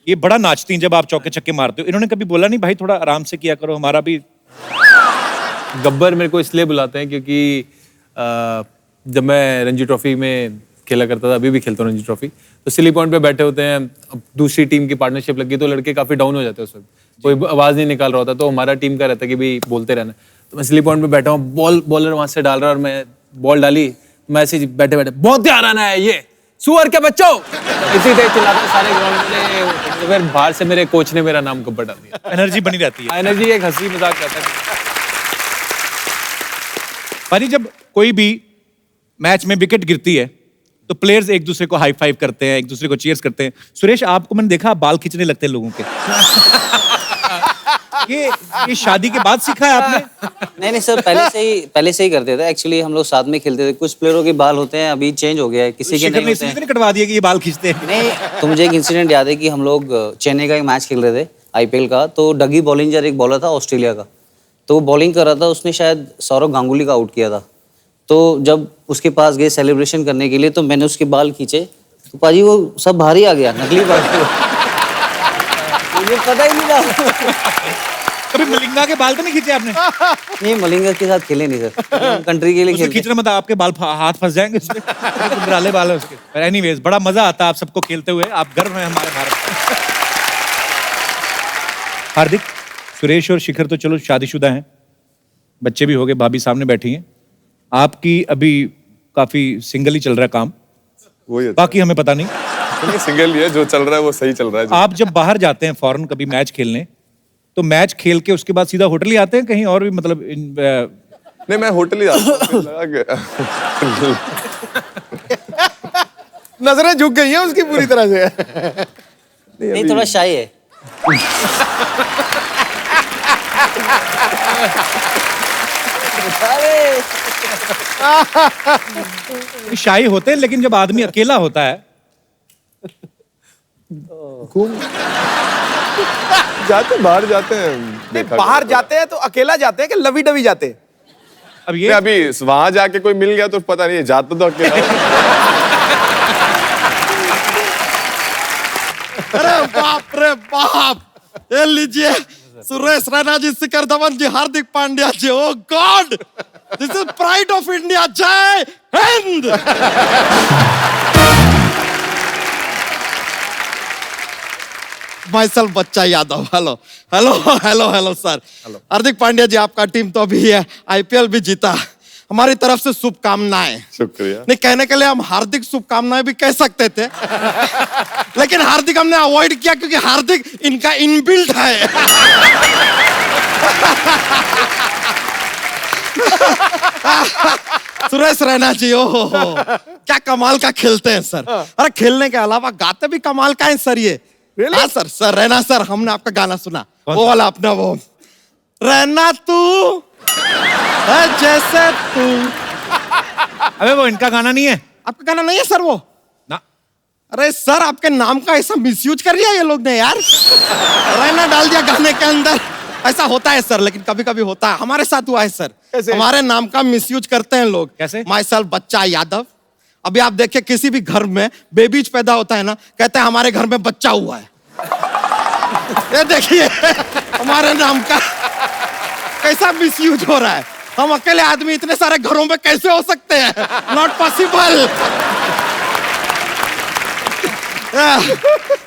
ये बड़ा नाचती हैं जब आप चौके छक्के मारते हो, इन्होंने कभी बोला नहीं भाई थोड़ा आराम से किया करो, हमारा भी? गब्बर मेरे को इसलिए बुलाते हैं क्योंकि जब मैं रणजी ट्रॉफी में खेला करता था, अभी भी खेलता हूँ रणजी ट्रॉफी, तो सिली पॉइंट पे बैठे होते हैं, अब दूसरी टीम की पार्टनरशिप लगी तो लड़के काफी डाउन हो जाते हैं उस वक्त, कोई आवाज नहीं निकाल रहा होता, तो हमारा टीम का रहता है कि भाई बोलते रहना। तो मैं सिली पॉइंट पे बैठा हूँ, बॉलर वहां से डाल रहा और मैं बॉल डाली, मैं ऐसे बैठे बैठे बहुत ध्यान आना है ये सुअर के बच्चों, इसी तरह चिल्लाते सारे ग्राउंड में। तो फिर बाहर से मेरे कोच ने मेरा नाम गब्बर डाल दिया। एनर्जी बनी रहती है। एनर्जी एक हंसी मजाक रहता है। पाजी जब कोई भी मैच में विकेट गिरती है तो प्लेयर्स एक दूसरे को हाई फाइव करते हैं, एक दूसरे को चीयर्स करते हैं। सुरेश आपको मैंने देखा बाल खींचने लगते हैं लोगों के। ये शादी के बाद सीखा है आपने? नहीं सर, पहले से ही करते थे। एक्चुअली हम लोग साथ में खेलते थे। कुछ प्लेयरों के बाल होते हैं, अभी चेंज हो गया है, किसी के नहीं होते हैं। नहीं कटवा दिया कि ये बाल खींचते हैं? नहीं, तो मुझे एक इंसिडेंट याद है कि हम लोग चेन्नई का एक मैच खेल रहे थे आईपीएल का, तो डगी बॉलिंजर एक बॉलर था ऑस्ट्रेलिया का, तो वो बॉलिंग कर रहा था, उसने शायद सौरव गांगुली का आउट किया था। तो जब उसके पास गए सेलिब्रेशन करने के लिए, तो मैंने उसके बाल खींचे, तो पाजी वो सब बाहर ही आ गया, नकली बाल। मुझे पता ही नहीं था। कभी मलिंगा के बाल तो नहीं खींचे आपने? नहीं, मलिंगा के साथ खेले नहीं सर, कंट्री के लिए खेलते। खींचने मतलब आपके बाल हाथ फंस जाएंगे उसमें। गुंडराले बाल है उसके। एनीवेज बड़ा मजा आता है आप सबको खेलते हुए, आप गर्व हैं हमारे भारत। हार्दिक, सुरेश और शिखर तो चलो शादीशुदा हैं, बच्चे भी हो गए, भाभी सामने बैठी हैं, आपकी अभी काफी सिंगल ही चल रहा है काम, वही बाकी हमें पता नहीं। सिंगल ही है, जो चल रहा है वो सही चल रहा है। आप जब बाहर जाते हैं फॉरेन कभी मैच खेलने, तो मैच खेल के उसके बाद सीधा होटल ही आते हैं कहीं और भी, मतलब नहीं मैं होटल ही आता हूँ। नजरें झुक गई हैं उसकी पूरी तरह से। नहीं, थोड़ा शाई है। शाही होते हैं, लेकिन जब आदमी अकेला होता है जाते बाहर जाते हैं। बाहर जाते हैं तो अकेला जाते हैं कि लवी डवी जाते हैं? अब ये अभी वहां जाके कोई मिल गया तो पता नहीं, जाता तो अकेला। अरे बाप रे बाप, ये लीजिए Suresh Raina ji, Shikhar Dhawan ji, Hardik Pandya ji. Oh God, this is pride of India. जय हिंद। Myself Bachcha Yadav. Hello hello hello hello sir. Hardik Pandya ji, आपका टीम तो अभी है आईपीएल भी जीता, हमारी तरफ से शुभकामनाएं। शुक्रिया। नहीं, कहने के लिए हम हार्दिक शुभकामनाएं भी कह सकते थे, लेकिन हार्दिक हमने अवॉइड किया क्योंकि हार्दिक इनका इनबिल्ट है। सुरेश रैना जी, ओहो क्या कमाल का खेलते हैं सर। अरे खेलने के अलावा गाते भी कमाल का है सर ये। हाँ सर, सर रैना सर, हमने आपका गाना सुना, वो वाला अपना वो, रैना तू जैसे तू। अबे वो इनका गाना नहीं है। आपका गाना नहीं है सर वो? ना। अरे सर, आपके नाम का ऐसा मिसयूज कर लिया ये लोग ने यार। रैना डाल दिया गाने के अंदर। ऐसा होता है सर, लेकिन कभी कभी होता है, हमारे साथ हुआ है सर। कैसे? हमारे नाम का मिसयूज करते हैं लोग। कैसे? माइसेल्फ बच्चा यादव। अभी आप देखिए, किसी भी घर में बेबीज पैदा होता है ना, कहते हैं हमारे घर में बच्चा हुआ है। ये देखिए हमारे नाम का कैसा मिसयूज हो रहा है। हम अकेले आदमी इतने सारे घरों में कैसे हो सकते हैं? Not possible.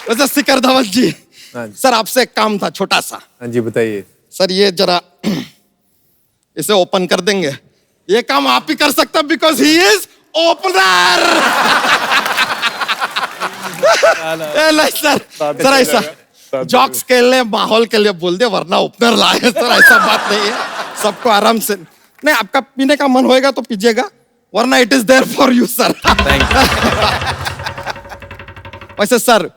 वैसे शिखर धवन जी, सर आपसे एक काम था छोटा सा। हाँ जी बताइए। सर ये जरा इसे ओपन कर देंगे? ये काम आप ही कर सकते हैं, because he is opener. Sir ऐसा जॉक्स के लिए, माहौल के लिए बोल दे, वरना ओपनर लाए। सर ऐसा बात नहीं है, सबको आराम से। नहीं, आपका पीने का मन होएगा तो पीजिएगा, वरना it is there for you sir. वैसे सर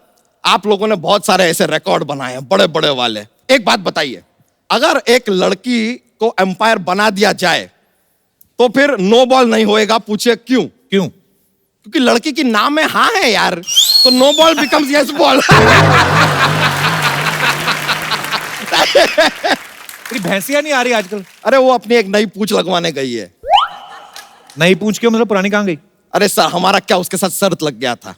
आप लोगों ने बहुत सारे ऐसे रिकॉर्ड बनाए हैं बड़े बड़े वाले। एक बात बताइए, अगर एक लड़की को एम्पायर बना दिया जाए तो फिर नो बॉल नहीं होएगा? पूछिए क्यों? क्यों? क्योंकि लड़की की नाम में हाँ है यार, तो no ball becomes yes ball. तेरी भैंसिया नहीं आ रही आजकल? अरे वो अपनी एक नई पूंछ लगवाने गई है। नई पूंछ क्यों, मतलब पुरानी कहाँ गई? अरे सर हमारा क्या उसके साथ शर्त लग गया था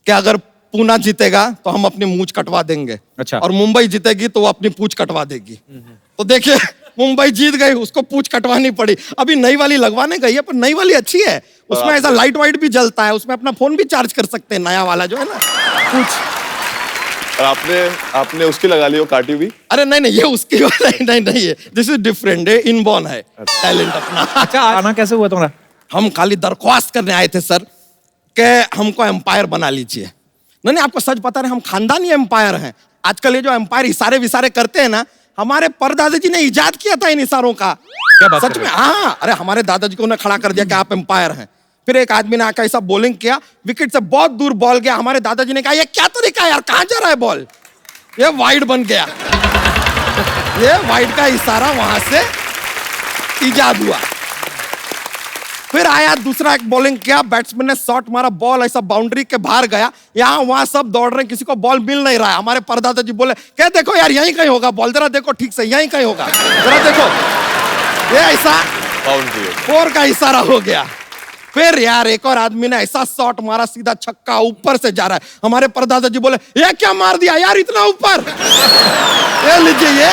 कि अगर पूना जीतेगा तो हम अपनी मूंछ कटवा देंगे। अच्छा। और मुंबई जीतेगी तो वो अपनी पूंछ कटवा देगी। तो देखिए मुंबई जीत गई, उसको पूंछ कटवानी पड़ी। अभी नई वाली लगवाने गई है, पर नई वाली अच्छी है, उसमें ऐसा लाइट वाइट भी जलता है, उसमें अपना फोन भी चार्ज कर सकते हैं, नया वाला जो है ना पूंछ। और आपने उसकी लगा ली, वो काटी हुई? अरे नहीं नहीं, ये उसकी नहीं है, दिस इज डिफरेंट, ये इनबॉर्न है टैलेंट अपना। अच्छा आना कैसे हुआ तुम्हारा? हम खाली दरख्वास्त करने आए थे सर कि हमको एम्पायर बना लीजिए। नहीं आपको सच पता नहीं, हम खानदानी एम्पायर हैं। आजकल ये जो एम्पायर इशारे विसारे करते हैं ना, हमारे परदादा जी ने इजाद किया था इन इशारों का। क्या बात सच में? हाँ, अरे हमारे दादाजी को उन्हें खड़ा कर दिया कि आप एम्पायर हैं। फिर एक आदमी ने आकर ऐसा बॉलिंग किया, विकेट से बहुत दूर बॉल गया। हमारे दादाजी ने कहा ये क्या तरीका है यार, कहां जा रहा है बॉल? ये वाइड बन गया। ये वाइड का इशारा वहां से इजाद हुआ। फिर आया दूसरा, एक बॉलिंग किया, बैट्समैन ने शॉट मारा, बॉल ऐसा बाउंड्री के बाहर गया। यहाँ वहां सब दौड़ रहे हैं, किसी को बॉल मिल नहीं रहा है। हमारे परदादा जी बोले क्या देखो यार यहीं कहीं होगा बॉल, जरा देखो ठीक से, यहीं कहीं होगा, जरा देखो। ये ऐसा बाउंड्री 4 का इशारा हो गया। फिर यार एक और आदमी ने ऐसा शॉट मारा, सीधा छक्का ऊपर से जा रहा है। हमारे परदादा जी बोले ये क्या मार दिया यार इतना ऊपर? ये लीजिए, ये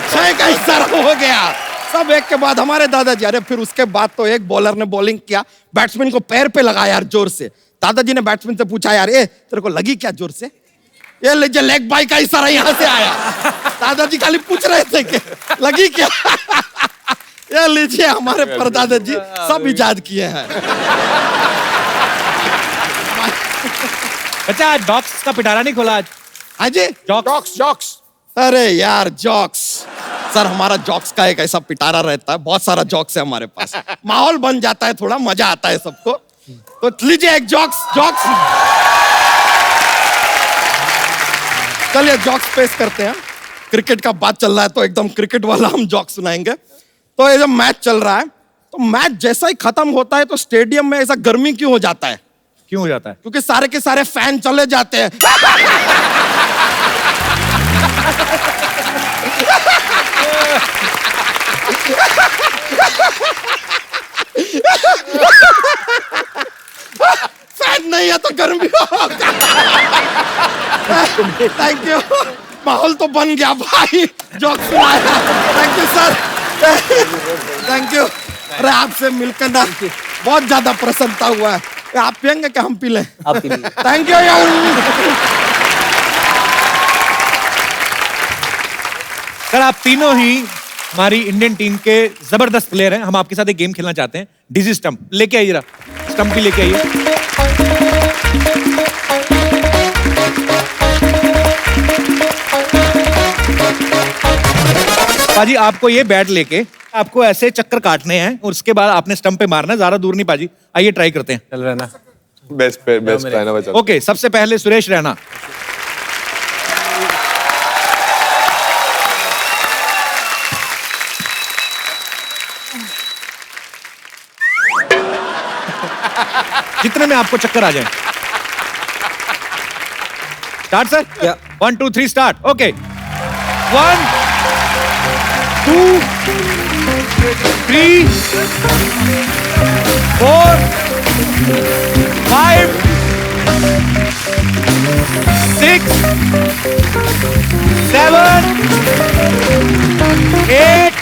6 का इशारा हो गया। सब एक के बाद हमारे दादाजी। अरे फिर उसके बाद तो एक बॉलर ने बॉलिंग किया, बैट्समैन को पैर पे लगा यार जोर से। दादाजी ने बैट्समैन से पूछा यार ए तेरे को लगी क्या जोर से? ये लीजिए लेग बाई का इशारा यहां से आया। दादाजी खाली पूछ रहे थे कि लगी क्या? ये लीजिए हमारे परदादा जी सब इजाद किए हैं। अच्छा डॉक्स का पिटारा नहीं खोला आज? हाँ जी, जॉक्स। अरे यार जॉक्स सर, हमारा जॉक्स का एक ऐसा पिटारा रहता है, बहुत सारा जॉक्स है हमारे पास, माहौल बन जाता है, थोड़ा मजा आता है सबको। तो लीजिए एक जॉक्स। चलिए जॉक्स पेश करते हैं। क्रिकेट का बात चल रहा है तो एकदम क्रिकेट वाला हम जॉक्स सुनाएंगे। तो ये जब मैच चल रहा है तो मैच जैसा ही खत्म होता है तो स्टेडियम में ऐसा गर्मी क्यों हो जाता है? क्यों हो जाता है? क्योंकि सारे के सारे फैन चले जाते हैं। फैन नहीं है तो गर्मी होगा। थैंक यू, माहौल तो बन गया भाई, जोक सुनाया। Thank you sir, thank you. अरे आपसे मिलकर ना बहुत ज्यादा प्रसन्नता हुआ है। आप पियेंगे क्या हम पी लें? आप पी लीजिए। थैंक यू यार। सर आप तीनों ही हमारी इंडियन टीम के जबरदस्त प्लेयर हैं। हम आपके साथ एक गेम खेलना चाहते हैं, डिजी स्टंप। लेके आइए जरा, स्टंप भी लेके आइए। पाजी आपको ये बैट लेके आपको ऐसे चक्कर काटने हैं और उसके बाद आपने स्टंप पे मारना है, ज्यादा दूर नहीं पाजी। आइए ट्राई करते हैं। चल रहा है ना? बेस्ट रहना बचा। ओके, सबसे पहले सुरेश रैना। जितने में आपको चक्कर आ जाए। Start sir? क्या? 1 2 3 स्टार्ट। ओके 1 2 3 4 5 6 7 8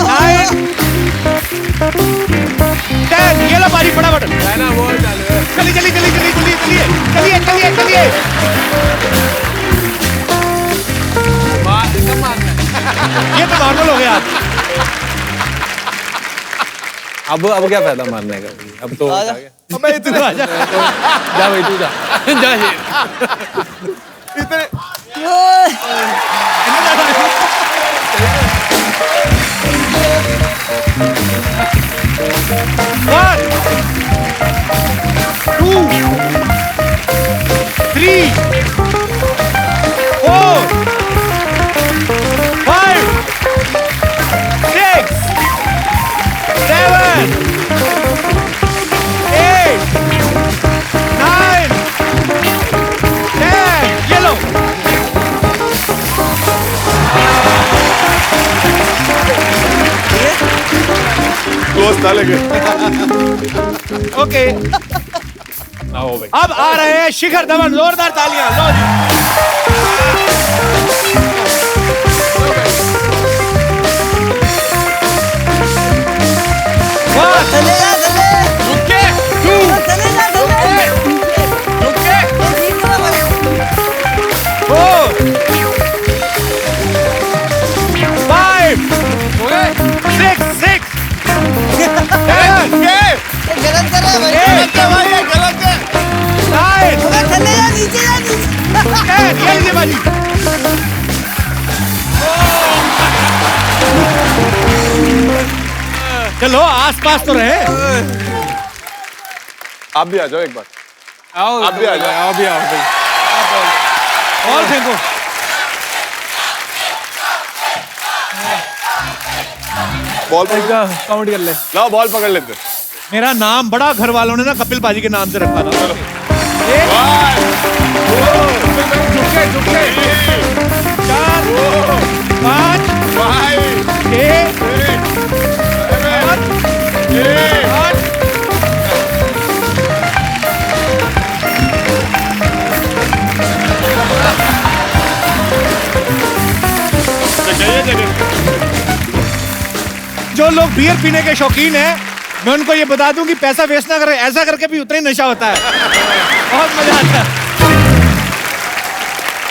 9 10। ये लो बारी फटाफट। चलिए। ये तो नॉर्मल हो गया। अब क्या फायदा मारने का? अब तो आजा। अबे तू आ जा। जा भाई तू जा। जा ओ 4 5 6 7 8 9 10 ये लो। क्लोज था लेकिन। ओके अब आ रहे हैं शिखर धवन, जोरदार तालियां लो जी। चले जा चले रुके चले जा रुके जीत रहा भाई 4 5 6 6 गलत कर रहा है भाई गलत है 9 चले जा नीचे जा नीचे ये लीजिए बाजी। चलो आसपास तो रहे। आप भी आ जाओ एक बार। आप भी आ जाओ। आप भी आओ भाई। बॉल फेंको। बॉल पकड़ काउंट कर ले। लाओ, बॉल पकड़ लेते। मेरा नाम बड़ा घर वालों ने ना कपिल पाजी के नाम से रखा था। एक, 4 5 6 7 जो लोग बियर पीने के शौकीन हैं, मैं उनको ये बता दूं कि पैसा वेस्ट ना करें, ऐसा करके भी उतना ही नशा होता है। बहुत मजा आता है।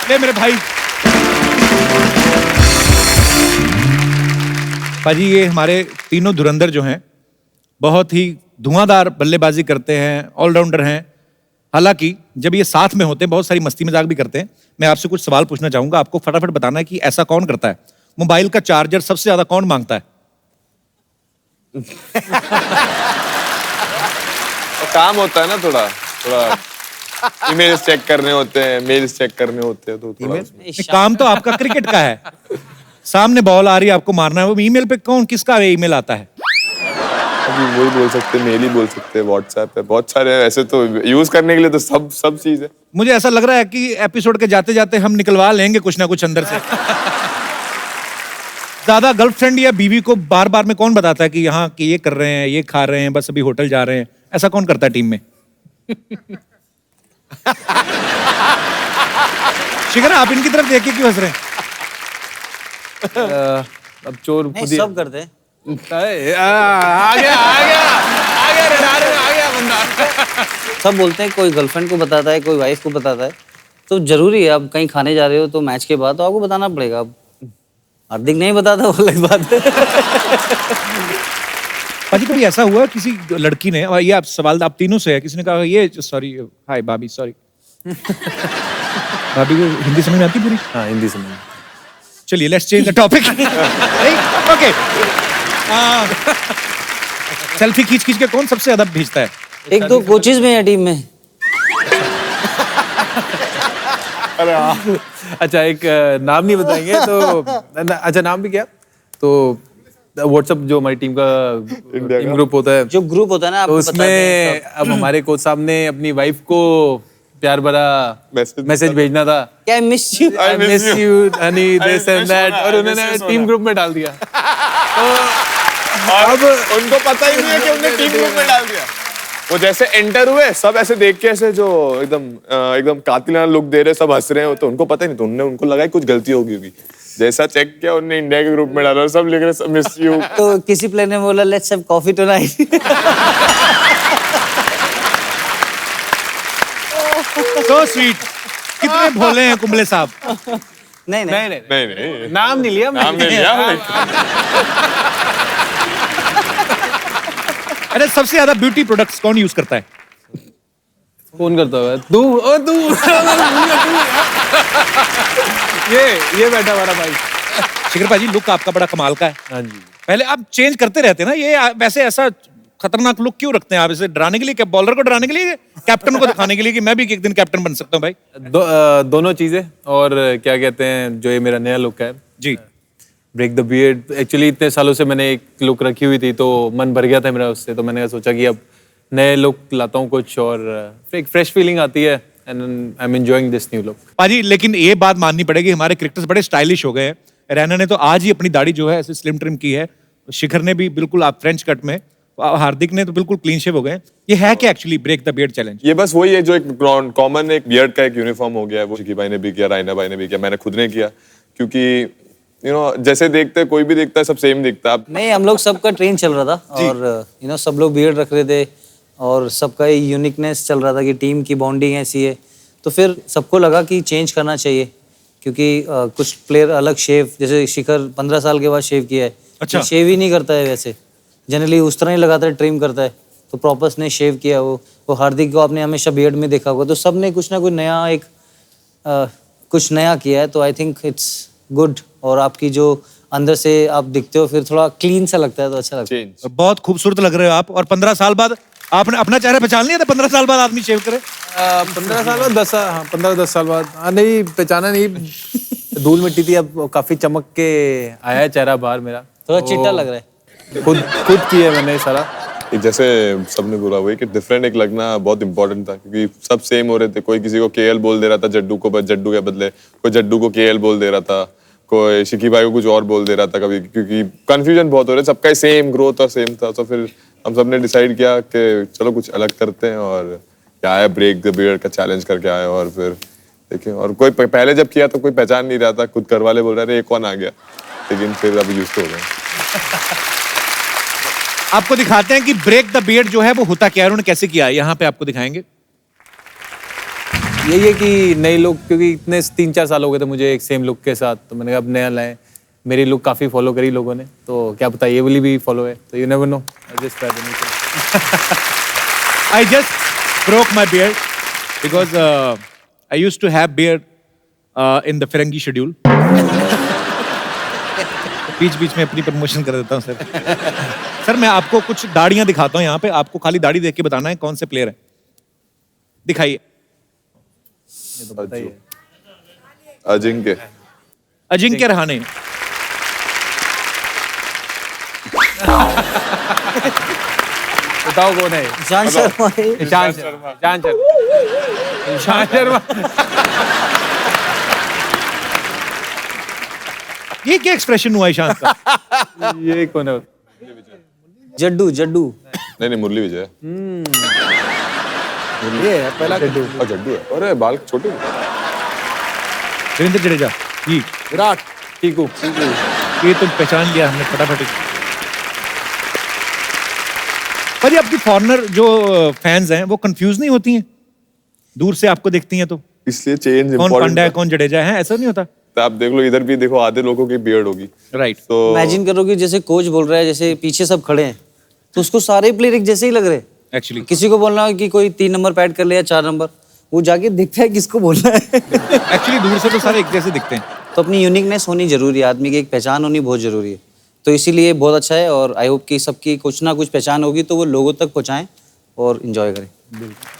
ले मेरे भाई। पाजी ये हमारे तीनों धुरंधर जो हैं बहुत ही धुआंधार बल्लेबाजी करते हैं, ऑलराउंडर हैं। हालांकि जब ये साथ में होते हैं बहुत सारी मस्ती मजाक भी करते हैं। मैं आपसे कुछ सवाल पूछना चाहूंगा, आपको फटाफट बताना है कि ऐसा कौन करता है। मोबाइल का चार्जर सबसे ज्यादा कौन मांगता है? काम होता है ना थोड़ा थोड़ा ईमेल्स चेक करने होते हैं, मेल्स चेक करने होते हैं, तो थोड़ा काम तो आपका क्रिकेट का है। सामने बॉल आ रही है, आपको मारना है। वो ईमेल पे कौन किसका ईमेल आता है? अभी वही बोल सकते हैं, मेल ही बोल सकते हैं, व्हाट्सएप है, बहुत सारे हैं। ऐसे तो यूज करने के लिए तो सब चीज है। मुझे ऐसा लग रहा है कि एपिसोड के जाते जाते हम निकलवा लेंगे कुछ ना कुछ अंदर से। ज्यादा गर्लफ्रेंड या बीवी को बार बार में कौन बताता है कि यहाँ कि ये कर रहे हैं, ये खा रहे हैं, बस अभी होटल जा रहे हैं? ऐसा कौन करता है टीम में? शिखर आप इनकी तरफ देख के क्यों हंस रहे हैं? अब चोर खुद ही सब करते हैं। आ गया बंदा। सब बोलते हैं, कोई गर्लफ्रेंड को बताता है, कोई वाइफ को बताता है। तो जरूरी है, आप कहीं खाने जा रहे हो तो मैच के बाद तो आपको बताना पड़ेगा। अब हार्दिक नहीं बताता, वो अलग बात है। पाजी कभी ऐसा हुआ किसी लड़की ने, और ये आप सवाल आप तीनों से है, किसी ने कहा ये सॉरी हाय भाभी सॉरी। भाभी को हिंदी समझ में आती पूरी? हाँ हिंदी समझ। चलिए let's change the topic. Okay selfie खींच खींच के कौन सबसे ज्यादा भेजता है? एक दो कोचेज में है टीम में। अच्छा एक नाम नहीं बताएंगे तो अच्छा नाम भी क्या तो व्हाट्सएप जो हमारी टीम का टीम ग्रुप होता है, जो ग्रुप होता है ना, तो आपको बता दें उसमें सब। अब हमारे कोच साहब ने अपनी वाइफ को प्यार भरा मैसेज भेजना था। क्या miss you, I miss you Honey this and that, और उन्होंने टीम ग्रुप में डाल दिया। अब उनको पता ही नहीं है कि उन्होंने टीम ग्रुप में डाल दिया। वो जैसे एंटर हुए सब ऐसे देख के ऐसे जो एकदम कातिलाना लुक दे रहे, सब हंस रहे हैं, तो उनको पता ही नहीं, तो उनको लगा कुछ गलती होगी। जैसा चेक किया उन्होंने इंडिया के ग्रुप में डाला, सब लिख रहे मिस यू। तो किसी प्लेयर ने बोला let's have coffee tonight. So sweet. कितने भोले हैं कुंबले साहब। नहीं नहीं नहीं नाम नहीं लिया नाम नहीं लिया हमने। अरे सबसे ज्यादा ब्यूटी प्रोडक्ट्स कौन यूज करता है? कौन करता है? तू ये बैठा हमारा भाई। शिखर भाजी लुक आपका बड़ा कमाल का है। हाँ जी। पहले आप चेंज करते रहते ना, ये वैसे ऐसा खतरनाक लुक क्यों रखते हैं आप? इसे डराने के लिए, क्या बॉलर को डराने के लिए, कैप्टन को दिखाने के लिए कि मैं भी एक दिन कैप्टन बन सकता हूँ भाई? दोनों चीजें। और क्या कहते हैं, जो ये मेरा नया लुक है जी, ब्रेक द बियर्ड, एक्चुअली इतने सालों से मैंने एक लुक रखी हुई थी तो मन भर गया था मेरा उससे, तो मैंने सोचा कि अब नए लुक लाता हूँ कुछ, और एक फ्रेश फीलिंग आती है and I am enjoying this new look. पाजी लेकिन ये बात माननी पड़ेगी, हमारे क्रिकेटर्स बड़े स्टाइलिश हो गए हैं। रैना ने तो आज ही अपनी दाढ़ी जो है ऐसे स्लिम ट्रिम की है, शिखर ने भी बिल्कुल आप फ्रेंच कट में, हार्दिक ने तो बिल्कुल क्लीन शेव हो गए। ये है क्या actually break the beard challenge? ये बस वही है जो एक कॉमन एक बियर्ड का एक यूनिफॉर्म हो गया है, वो शिकी भाई ने भी किया, रायना भाई ने भी किया, मैंने खुद ने किया, क्योंकि जैसे देखते हैं, कोई भी देखता है सब सेम दिखता है। नहीं, हम लोग सबका ट्रेन चल रहा था और सब लोग बियर्ड रख रहे थे और सबका यूनिकनेस चल रहा था कि टीम की बॉन्डिंग ऐसी है, तो फिर सबको लगा कि चेंज करना चाहिए, क्योंकि कुछ प्लेयर अलग शेव, जैसे शिखर 15 साल के बाद शेव किया है। अच्छा। शेव ही नहीं करता है वैसे, जनरली उस तरह ही लगातार ट्रिम करता है, तो प्रॉपर ने शेव किया। वो हार्दिक को आपने हमेशा बियर्ड में देखा होगा, तो सब ने कुछ ना कुछ नया कुछ नया किया है, तो आई थिंक इट्स गुड। और आपकी जो अंदर से आप दिखते हो फिर थोड़ा क्लीन सा लगता है, तो अच्छा लगता है। बहुत खूबसूरत लग रहे हो आप। और 15 साल बाद आपने अपना चेहरा पहचान लिया था? 15 साल बाद आदमी शेव करे? 15 साल बाद 15-10 साल बाद नहीं पहचाना, नहीं धूल मिट्टी थी, अब काफी चमक के आया है चेहरा बाहर मेरा, थोड़ा चिट्टा लग रहा है। खुद किया है मैंने सारा। जैसे सबने बोला वही कि डिफरेंट एक लगना बहुत इंपॉर्टेंट था, क्योंकि सब सेम हो रहे थे। कोई किसी को केएल बोल दे रहा था जड्डू को, जड्डू के बदले कोई जड्डू को केएल बोल दे रहा था, कोई शिकी भाई को कुछ और बोल दे रहा था कभी, क्योंकि कंफ्यूजन बहुत हो रहा है। सबका सेम ग्रोथ और सेम था, तो फिर हम सब ने डिसाइड किया कि चलो कुछ अलग करते हैं, और क्या आया ब्रेक द बियर्ड का चैलेंज करके आए। और फिर देखिए, और कोई पहले जब किया तो कोई पहचान नहीं रहा था, खुद घर वाले बोल रहे थे ये कौन आ गया, लेकिन फिर अभी यूज्ड हो गए। आपको दिखाते हैं कि ब्रेक द बियर्ड जो है वो होता क्या है, उन्होंने कैसे किया है, यहाँ पे आपको दिखाएंगे। यही है कि नए लुक, क्योंकि इतने 3-4 साल हो गए थे मुझे एक सेम लुक के साथ, तो मैंने कहा अब नया लाए। मेरी लुक काफी फॉलो करी लोगों ने, तो क्या पता ये वाली भी फॉलो है, तो you never know. I just broke my beard because I used to have beard in the Ferengi schedule. बीच में अपनी प्रमोशन कर देता हूँ सर। सर मैं आपको कुछ दाढ़ियां दिखाता हूँ यहाँ पे, आपको खाली दाढ़ी देख के बताना है कौन से प्लेयर है। दिखाइए। अजिंक्य रहाणे। बताओ कौन है? ईशांत शर्मा। ईशांत शर्मा। ये क्या एक्सप्रेशन हुआ ईशांत का? ये कौन है? जड्डू। नहीं मुरली विजय। ये है पहला जड्डू। जड्डू है, अरे बाल छोटे। रविंद्र जडेजा। ये विराट। टीकू। ये तो पहचान लिया हमने फटाफट। पर ये आपकी फॉरेनर जो फैंस हैं वो कंफ्यूज नहीं होती हैं दूर से आपको देखती हैं तो? इसलिए चेंज कौन पांड्या है कौन जडेजा है, ऐसा नहीं होता? तो आप देख लो, इधर भी देखो, आधे लोगों की बियर्ड होगी। राइट। तो इमेजिन करो कि जैसे कोच बोल रहा है, जैसे पीछे सब खड़े हैं, तो उसको सारे प्लेयर एक जैसे ही लग रहे हैं। एक्चुअली किसी को बोलना है कि कोई 3 नंबर पैड कर ले या 4 नंबर, वो जाके दिखता है किसको बोलना है। एक्चुअली दूर से तो सारे एक जैसे दिखते हैं। तो अपनी यूनिकनेस होनी जरूरी है, आदमी की एक पहचान होनी बहुत जरूरी है, तो इसीलिए बहुत अच्छा है। और आई होप कि सबकी कुछ ना कुछ पहचान होगी तो वो लोगों तक पहुंचाएं और एंजॉय करें। बिल्कुल।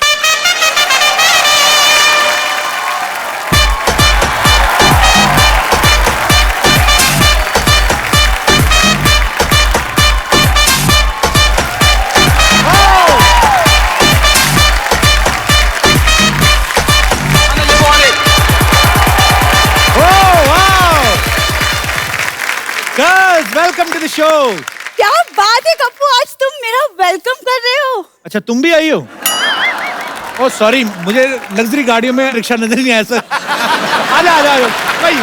Welcome to the show. क्या बात है कप्पू, आज तुम मेरा वेलकम कर रहे हो। अच्छा तुम भी आई हो? ओह सॉरी, मुझे लग्जरी गाड़ियों में रिक्शा नजर नहीं आया सर। आजा भाई।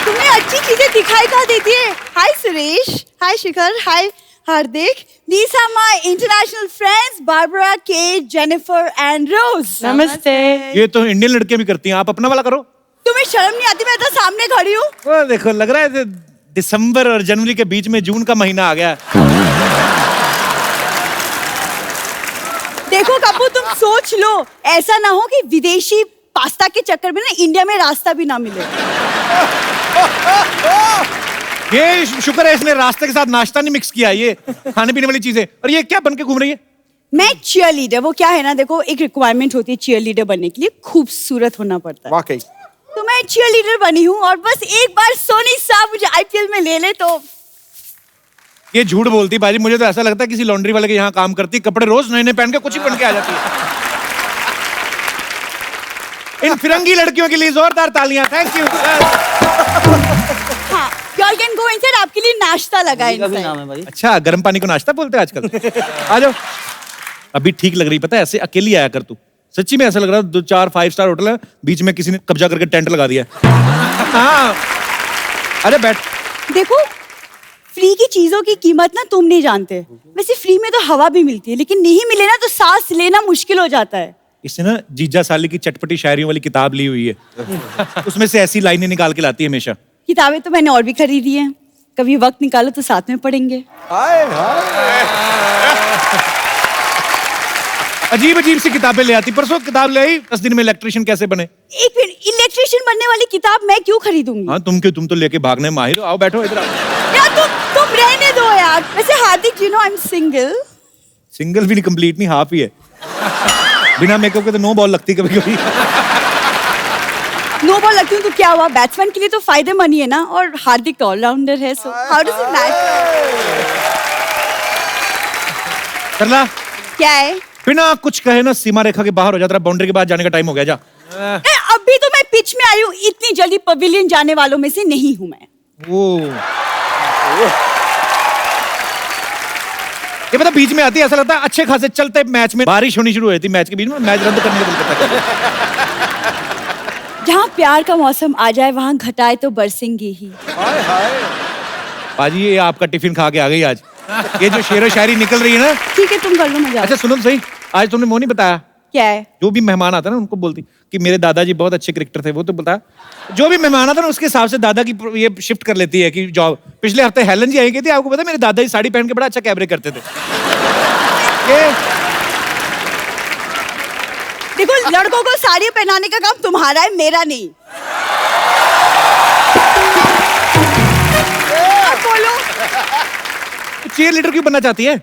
तुमने अच्छी चीजें दिखाई कहाँ देती है। हाय सुरेश, हाय शिखर, हाय हार्दिक। These are my international friends, Barbara, Kate, Jennifer and Rose. नमस्ते। ये तो इंडियन लड़के भी करती हैं, आप अपना वाला करो। तुम्हें शर्म नहीं आती? मैं तो सामने खड़ी हूँ। वो देखो, लग रहा है दिसंबर और जनवरी के बीच में जून का महीना आ गया। देखो कप्पू, तुम सोच लो, ऐसा ना हो कि विदेशी पास्ता के चक्कर में ना इंडिया में रास्ता भी ना मिले। ये शुक्र है इसने रास्ते के साथ नाश्ता नहीं मिक्स किया, ये खाने पीने वाली चीजें। और ये क्या बन के घूम रही है? मैं चीयर लीडर, वो क्या है ना, देखो एक रिक्वायरमेंट होती है चीयर लीडर बनने के लिए, खूबसूरत होना पड़ता है। वाकई तो मैं चीयर लीडर बनी हूँ और बस एक बार सोनी साहब मुझे आईपीएल में ले ले तो। ये झूठ बोलती बाजी, मुझे तो ऐसा लगता है किसी लॉन्ड्री वाले के यहाँ काम करती, कपड़े रोज नए नए पहन के कुछ ही पहन के आ जाती है। इन फिरंगी लड़कियों के लिए जोरदार तालियां। Thank you. हाँ, y'all can go inside, आपके लिए नाश्ता लगा है का भी inside। नाम है भाई। अच्छा, गर्म पानी को नाश्ता बोलते हैं आजकल। आ जाओ। अभी ठीक लग रही, पता है, ऐसे अकेली आया कर तू। सच्ची में ऐसा लग रहा है 2-4 5 स्टार होटल है, बीच में किसी ने कब्जा करके टेंट लगा दिया। हाँ, अरे बैठ। देखो, फ्री की चीजों की कीमत ना तुम नहीं जानते। वैसे फ्री में तो हवा भी मिलती है, लेकिन नहीं मिले ना तो सांस लेना मुश्किल हो जाता है। इसने ना जीजा साली की चटपटी शायरियों वाली किताब ली हुई है। उसमें से ऐसी लाइनें निकाल के लाती है हमेशा। किताबें तो मैंने और भी खरीदी हैं, कभी वक्त निकालो तो साथ में पढ़ेंगे। अजीब अजीब सी किताबें ले आती। परसों किताब ले आई 10 दिन में इलेक्ट्रिशियन कैसे बने। एक मिनट, इलेक्ट्रिशियन बनने वाली किताब मैं क्यों खरीदूंगी? हाँ, तुम क्यों, तुम तो लेके भागने माहिर हो। आओ बैठो इधर। यार तुम रहने दो यार। वैसे Hardik, you know I am single. Single भी नहीं, कंप्लीट नहीं, हाफ ही है। बिना मेकअप के तो नो बॉल लगती कभी कभी। नो बॉल लगती हूँ तो क्या हुआ, बैट्समैन के लिए तो फायदेमंद ही है ना, और हार्दिक ऑलराउंडर है, so how does it matter? करला क्या है? बिना कुछ कहे ना सीमा रेखा के बाहर हो जाता है, बाउंड्री के बाद जाने का टाइम हो गया। जा। अभी तो मैं पिच में आई हूँ, इतनी जल्दी पवेलियन जाने वालों में से नहीं हूँ मैं। ये पता बीच में आती है, ऐसा लगता है अच्छे खासे चलते मैच में बारिश होनी शुरू हुई थी, मैच के बीच में मैच रद्द करने का दिल करता है। जहाँ प्यार का मौसम आ जाए वहाँ घटाए तो बरसेंगे ही। बाजी, ये आपका टिफिन खा के आ गई आज। ये जो शेरो शायरी निकल रही है ना। ठीक है, तुम कर लो, मजा। अच्छा सुनो सही, आज तुमने वो नहीं बताया। क्या है? जो भी मेहमान आता ना उनको बोलती कि मेरे दादाजी बहुत अच्छे क्रिकेटर थे। वो तो बता, जो भी मेहमान आता ना उसके हिसाब से दादा की ये शिफ्ट कर लेती है कि जॉब। पिछले हफ्ते हेलन जी आई गई थी, आपको पता है मेरे दादाजी साड़ी पहन के बड़ा अच्छा कैबरे करते थे। ये देखो, लड़कों को साड़ी पहनाने का काम तुम्हारा है, मेरा नहीं। बोलो, चीयर लीडर क्यों बनना चाहती है?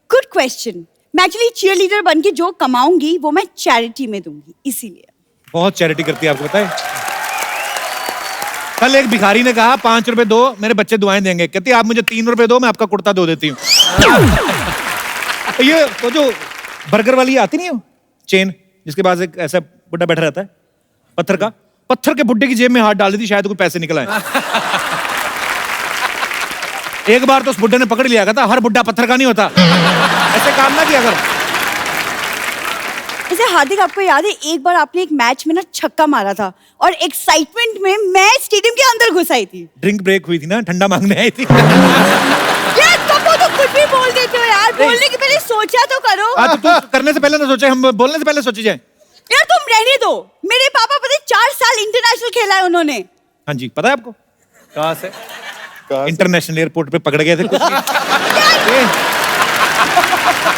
Good question. मैं एक्चुअली चीयर लीडर बन के जो कमाऊंगी वो मैं चैरिटी में दूंगी, इसीलिए। बहुत चैरिटी करती है, आपको पता है। कल एक भिखारी ने कहा 5 रुपए दो, मेरे बच्चे दुआएं देंगे। कहती आप मुझे 3 रुपए दो, मैं आपका कुर्ता धो देती हूँ। ये वो जो बर्गर वाली आती नहीं हो चेन, जिसके पास एक ऐसा बुड्ढा बैठा रहता है पत्थर का, पत्थर के बुड्ढे की जेब में हाथ डाल दी थी, शायद कोई पैसे निकल आए। एक बार तो उस बुड्ढे ने पकड़ लिया था, हर बुड्ढा पत्थर का नहीं होता। ऐसे काम ना किया करो। जैसे हार्दिक, आपको याद है एक बार आपने एक मैच में ना छक्का मारा था और एक्साइटमेंट में मैं स्टेडियम के अंदर घुस आई थी। ड्रिंक ब्रेक हुई थी ना, ठंडा मांगने आई थी। यार कब तो कुछ भी बोल देते हो यार, बोलने के पहले सोचा तो करो। तो तू करने से पहले ना सोचे, हम बोलने से पहले सोची जाए। यार तुम रहने दो, मेरे पापा पता है 4 साल इंटरनेशनल खेला है उन्होंने। हाँ जी, पता है आपको कहाँ से? इंटरनेशनल एयरपोर्ट पे पकड़ गए थे कुछ।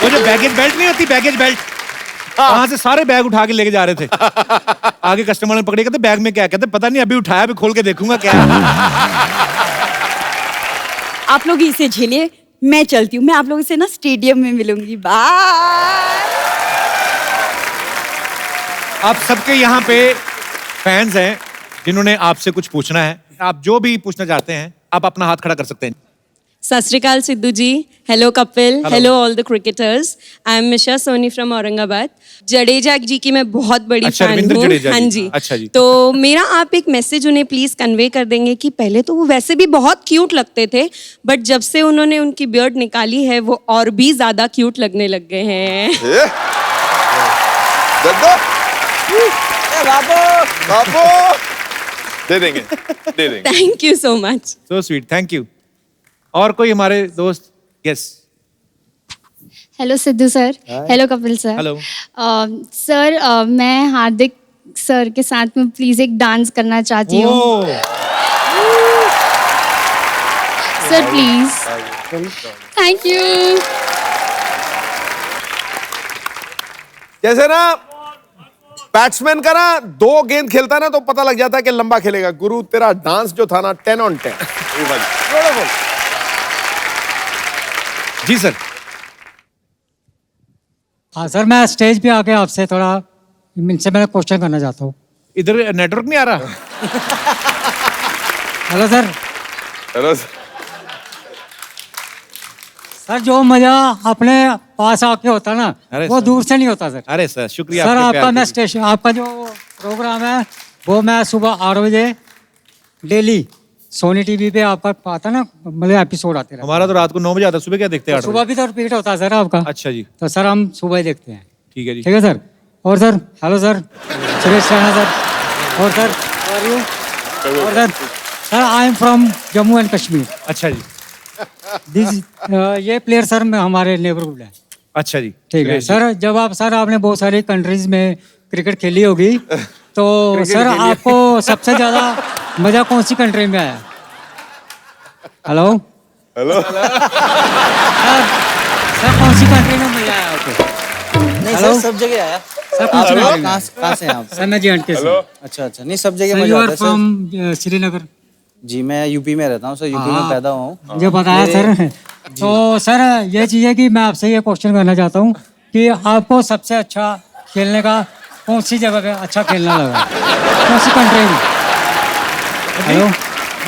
वो जो बैगेज बेल्ट नहीं होती, बैगेज बेल्ट, वहां से सारे बैग उठा के लेके जा रहे थे। आगे कस्टमर ने पकड़े, कहते बैग में क्या? कहते पता नहीं, अभी उठाया, अभी खोल के देखूंगा क्या है। आप लोग इसे झेलिए, मैं चलती हूँ। मैं आप लोगों से ना स्टेडियम में मिलूंगी। बाय। आप सबके यहाँ पे फैंस हैं जिन्होंने आपसे कुछ पूछना है। आप जो भी पूछना चाहते हैं आप अपना हाथ खड़ा कर सकते हैं। सत श्री अकाल Sidhu ji, hello Kapil, hello all the cricketers. I am Misha Soni from Aurangabad. Jadeja ji की मैं बहुत बड़ी अच्छा, फैन रविंद्र हूँ। जडेजा हाँ जी। जी। अच्छा जी। तो मेरा आप एक मैसेज उन्हें प्लीज कन्वे कर देंगे कि पहले तो वो वैसे भी बहुत क्यूट लगते थे, बट जब से उन्होंने उनकी बियर्ड निकाली है वो और भी ज्यादा क्यूट लगने लग गए हैं। दे देंगे, दे देंगे। Thank you so much. So sweet, thank you. और कोई हमारे दोस्त? Yes. Hello Sidhu sir, hello Kapil sir. Hello sir, मैं हार्दिक सर के साथ में प्लीज एक डांस करना चाहती हूँ सर, प्लीज। Thank you. जैसे ना बैट्समैन का ना 2 गेंद खेलता है ना तो पता लग जाता है कि लंबा खेलेगा। गुरु तेरा डांस जो था ना 10 on 10। जी सर। हाँ सर, मैं स्टेज पे आके आपसे थोड़ा इनसे मैं क्वेश्चन करना चाहता हूँ। इधर नेटवर्क नहीं आ रहा। Hello sir. हेलो सर, जो मजा अपने पास आके होता ना, वो दूर से नहीं होता सर। अरे सर, शुक्रिया सर, आपके आपका प्यार मैं के लिए। स्टेशन, आपका जो प्रोग्राम है वो मैं सुबह 8 बजे डेली सोनी टीवी पे आपका आता ना, मतलब एपिसोड आते रहते हमारा तो रात को 9 बजे आता है, सुबह क्या देखते हैं? हैं। सुबह भी तो रिपीट होता है सर आपका। अच्छा जी। तो सर हम सुबह ही देखते हैं। ठीक है जी। ठीक है सर। और sir, hello sir, Suresh Raina sir. और सर, हाउ आर यू? और sir I am from Jammu and Kashmir. अच्छा जी। दिस ये प्लेयर सर में हमारे नेबरहुड है। अच्छा जी। ठीक है सुरेश जी। सर। जब आप सर आपने बहुत सारी कंट्रीज में क्रिकेट खेली होगी, तो सर आपको सबसे ज्यादा मजा कौन सी कंट्री में आया? हेलो हेलो सर, कौन सी कंट्री में मजा आया आपको? नहीं हेलो? सर, सब जगह आया। सर, कौन सी कंट्री में? कहाँ से हैं आप? सर, मैं JNK से। अच्छा अच्छा, नहीं सब जगह सर, मजा यू आता आर है सर। फ्रॉम श्रीनगर। जी मैं यूपी में रहता हूँ सर, यूपी में पैदा हुआ हूँ। मुझे बताया सर। तो सर ये चीज़ है कि मैं आपसे ये क्वेश्चन करना चाहता हूँ कि आपको सबसे अच्छा खेलने का कौन सी जगह पे अच्छा खेलना लगा, कौन सी कंट्री में? हेलो,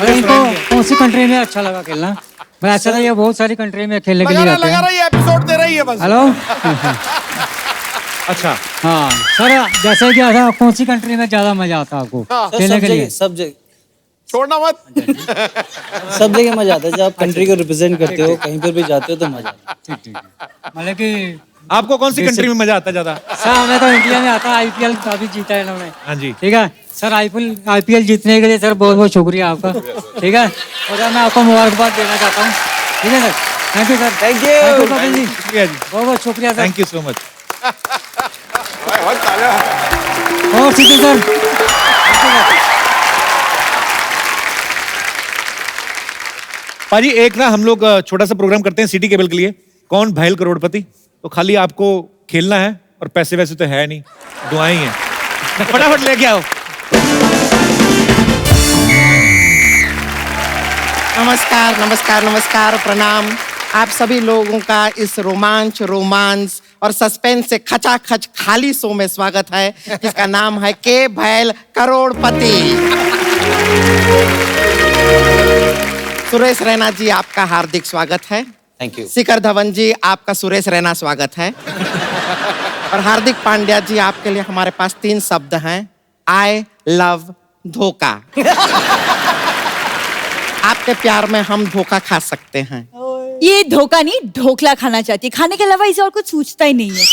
अरे इनको कौन सी कंट्री में अच्छा लगा खेलना? मैं ऐसा था, ये बहुत सारी कंट्री में खेलने के लिए जाते लगा हैं। रही है, एपिसोड दे रही है बस। हेलो। अच्छा हाँ सर, जैसे कि ऐसा कौन सी कंट्री में ज्यादा मजा आता है आपको सर, खेलने के लिए? सब जगह छोड़ना मत। सब जगह मजा आता है। जब आप कंट्री को रिप्रेजेंट करते हो, कहीं पर भी जाते हो तो मजा आता है। ठीक ठीक। मतलब कि आपको कौन सी कंट्री में मजा आता है ज्यादा? सर हमें तो इंडिया में आता है। IPL काफी जीता है इन्होंने। हाँ जी। ठीक है सर, IPL जीतने के लिए सर बहुत बहुत शुक्रिया आपका। ठीक है, और सर मैं आपको मुबारकबाद देना चाहता हूँ। ठीक है sir, thank you sir. Thank you Kapil ji, शुक्रिया जी। बहुत बहुत शुक्रिया sir. Thank you so much. और सीधे सर। पाजी, एक ना हम लोग छोटा सा प्रोग्राम करते हैं सिटी केबल के लिए, कौन भैल करोड़पति। तो खाली आपको खेलना है और पैसे वैसे तो है नहीं, दुआएं ही हैं। फटाफट लेके आओ। नमस्कार नमस्कार नमस्कार, प्रणाम। आप सभी लोगों का इस रोमांस और सस्पेंस से खचाखच खाली शो में स्वागत है, जिसका नाम है के भैल करोड़पति। सुरेश रैना जी, आपका हार्दिक स्वागत है। Thank you. शिखर धवन जी, आपका सुरेश रैना स्वागत है। और हार्दिक पांड्या जी, आपके लिए हमारे पास 3 शब्द हैं, आई लव धोखा। आपके प्यार में हम धोखा खा सकते हैं। ये धोखा नहीं, ढोकला खाना चाहती है। खाने के अलावा इसे और कुछ सूझता ही नहीं है।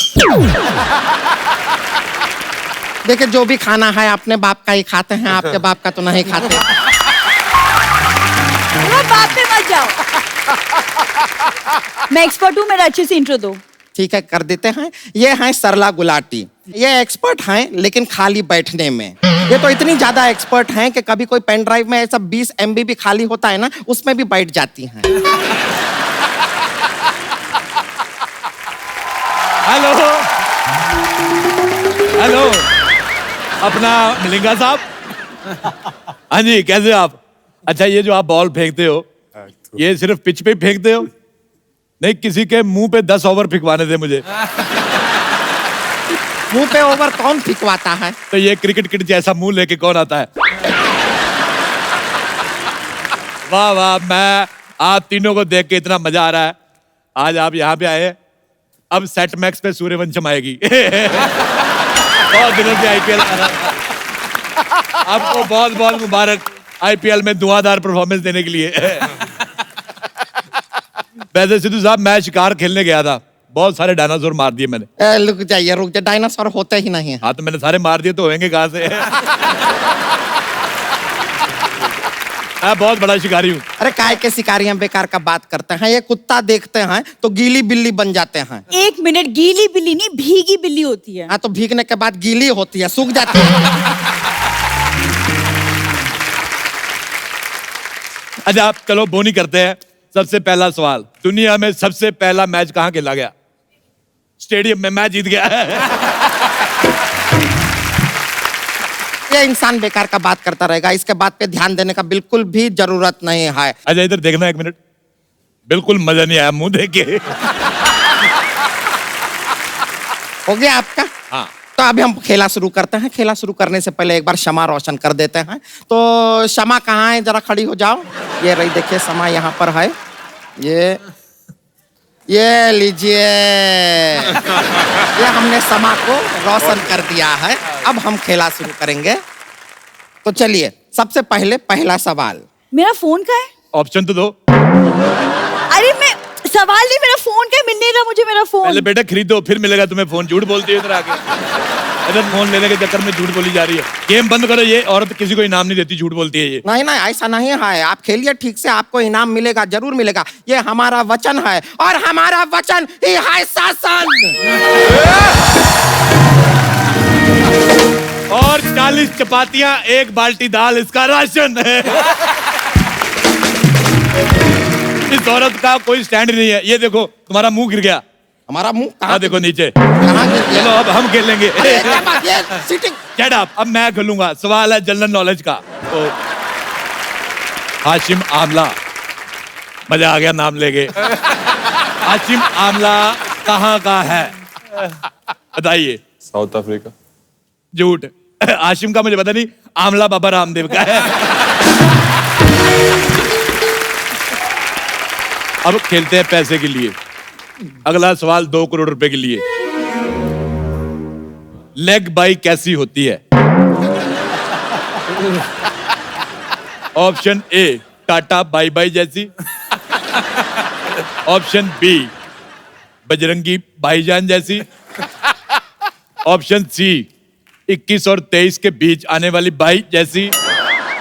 देखिए, जो भी खाना है अपने बाप का ही खाते हैं, आपके बाप का तो नहीं खाते। वो बाप पे मत जाओ। मैं एक्सपर्ट हूँ, मेरा अच्छे से इंट्रो दो। ठीक है, कर देते हैं। ये हैं सरला गुलाटी। ये एक्सपर्ट हैं लेकिन खाली बैठने में। ये तो इतनी ज्यादा एक्सपर्ट हैं कि कभी कोई पेन ड्राइव में ऐसा 20 MB भी खाली होता है ना, उसमें भी बैठ जाती हैं। हेलो हेलो, अपना मलिंगा साहब। हाँ जी, कैसे आप? अच्छा, ये जो आप बॉल फेंकते हो, ये सिर्फ पिच पे फेंकते हो? नहीं, किसी के मुंह पे 10 ओवर फिकवाने थे मुझे। मुंह पे ओवर कौन फिकवाता है? तो ये क्रिकेट किट जैसा मुंह लेके कौन आता है? वाह वाह, मैं आप तीनों को देख के इतना मजा आ रहा है। आज आप यहाँ पे आए, अब सेट मैक्स पे सूर्यवंशम आएगी। बहुत दिनों से IPL आ रहा था। आपको बहुत बहुत मुबारक IPL में धुआंधार परफॉर्मेंस देने के लिए। वैसे सिद्धू साहब, मैं शिकार खेलने गया था, बहुत सारे डायनासोर मार दिए मैंने। रुक जाइए, डायनासोर होते ही नहीं है। हाँ, तो मैंने सारे मार दिए, तो होंगे कहाँ से? मैं बहुत बड़ा शिकारी हूँ। अरे काय के शिकारियां बेकार का बात करते हैं। ये कुत्ता देखते हैं तो गीली बिल्ली बन जाते हैं। 1 मिनट, गीली बिल्ली नहीं, भीगी बिल्ली होती है। हाँ, तो भीगने के बाद गीली होती है, सूख जाती है। अच्छा, आप चलो बोनी करते हैं। सबसे पहला सवाल, दुनिया में सबसे पहला मैच कहाँ खेला गया? स्टेडियम में। मैं जीत गया। ये इंसान बेकार का बात करता रहेगा, इसके बात पे ध्यान देने का बिल्कुल भी जरूरत नहीं है। अच्छा, इधर देखना 1 मिनट। बिल्कुल मजा नहीं आया मुंह देख के। हो गया आपका? हाँ। तो अभी हम खेला शुरू करते हैं। खेला शुरू करने से पहले एक बार क्षमा रोशन कर देते हैं। तो क्षमा कहाँ है, जरा खड़ी हो जाओ। ये रही, देखिए क्षमा यहाँ पर है। ये लीजिए, ये हमने क्षमा को रोशन कर दिया है। अब हम खेला शुरू करेंगे। तो चलिए, सबसे पहले पहला सवाल। मेरा फोन का है? ऑप्शन तो दो। अरे मैं सवाल नहीं, मेरा फोन का है, मिल नहीं रहा मुझे मेरा फोन। पहले बेटा खरीदो, फिर मिलेगा तुम्हें फोन। झूठ बोलती है इधर आके। इधर फोन लेने के चक्कर में झूठ बोली जा रही है। गेम बंद करो, ये औरत किसी को इनाम नहीं देती, झूठ बोलती है ये। नहीं नहीं, ऐसा नहीं है। आप खेलिए ठीक से, आपको इनाम मिलेगा, जरूर मिलेगा। ये हमारा वचन है और हमारा वचन ही है शासन। और 40 चपातियां, 1 बाल्टी दाल इसका राशन है। इस औरत का कोई स्टैंड नहीं है। ये देखो, तुम्हारा मुंह गिर गया। हमारा मुंह कहाँ देखो नीचे। कहाँ गिर गया? चलो अब हम खेलेंगे। सीटिंग। Shut up, अब मैं खेलूंगा। सवाल है जनरल नॉलेज का। तो हाशिम आमला, मजा आ गया नाम लेके। हाशिम आमला कहाँ का है बताइए? South Africa. झूठ। हाशिम का मुझे पता नहीं, आमला बाबा रामदेव का है। अब खेलते हैं पैसे के लिए। अगला सवाल 2 करोड़ रुपए के लिए। लेग बाई कैसी होती है? Option A, tata bye by जैसी। ऑप्शन बी, बजरंगी भाईजान जैसी। ऑप्शन सी, 21 और 23 के बीच आने वाली बाई जैसी।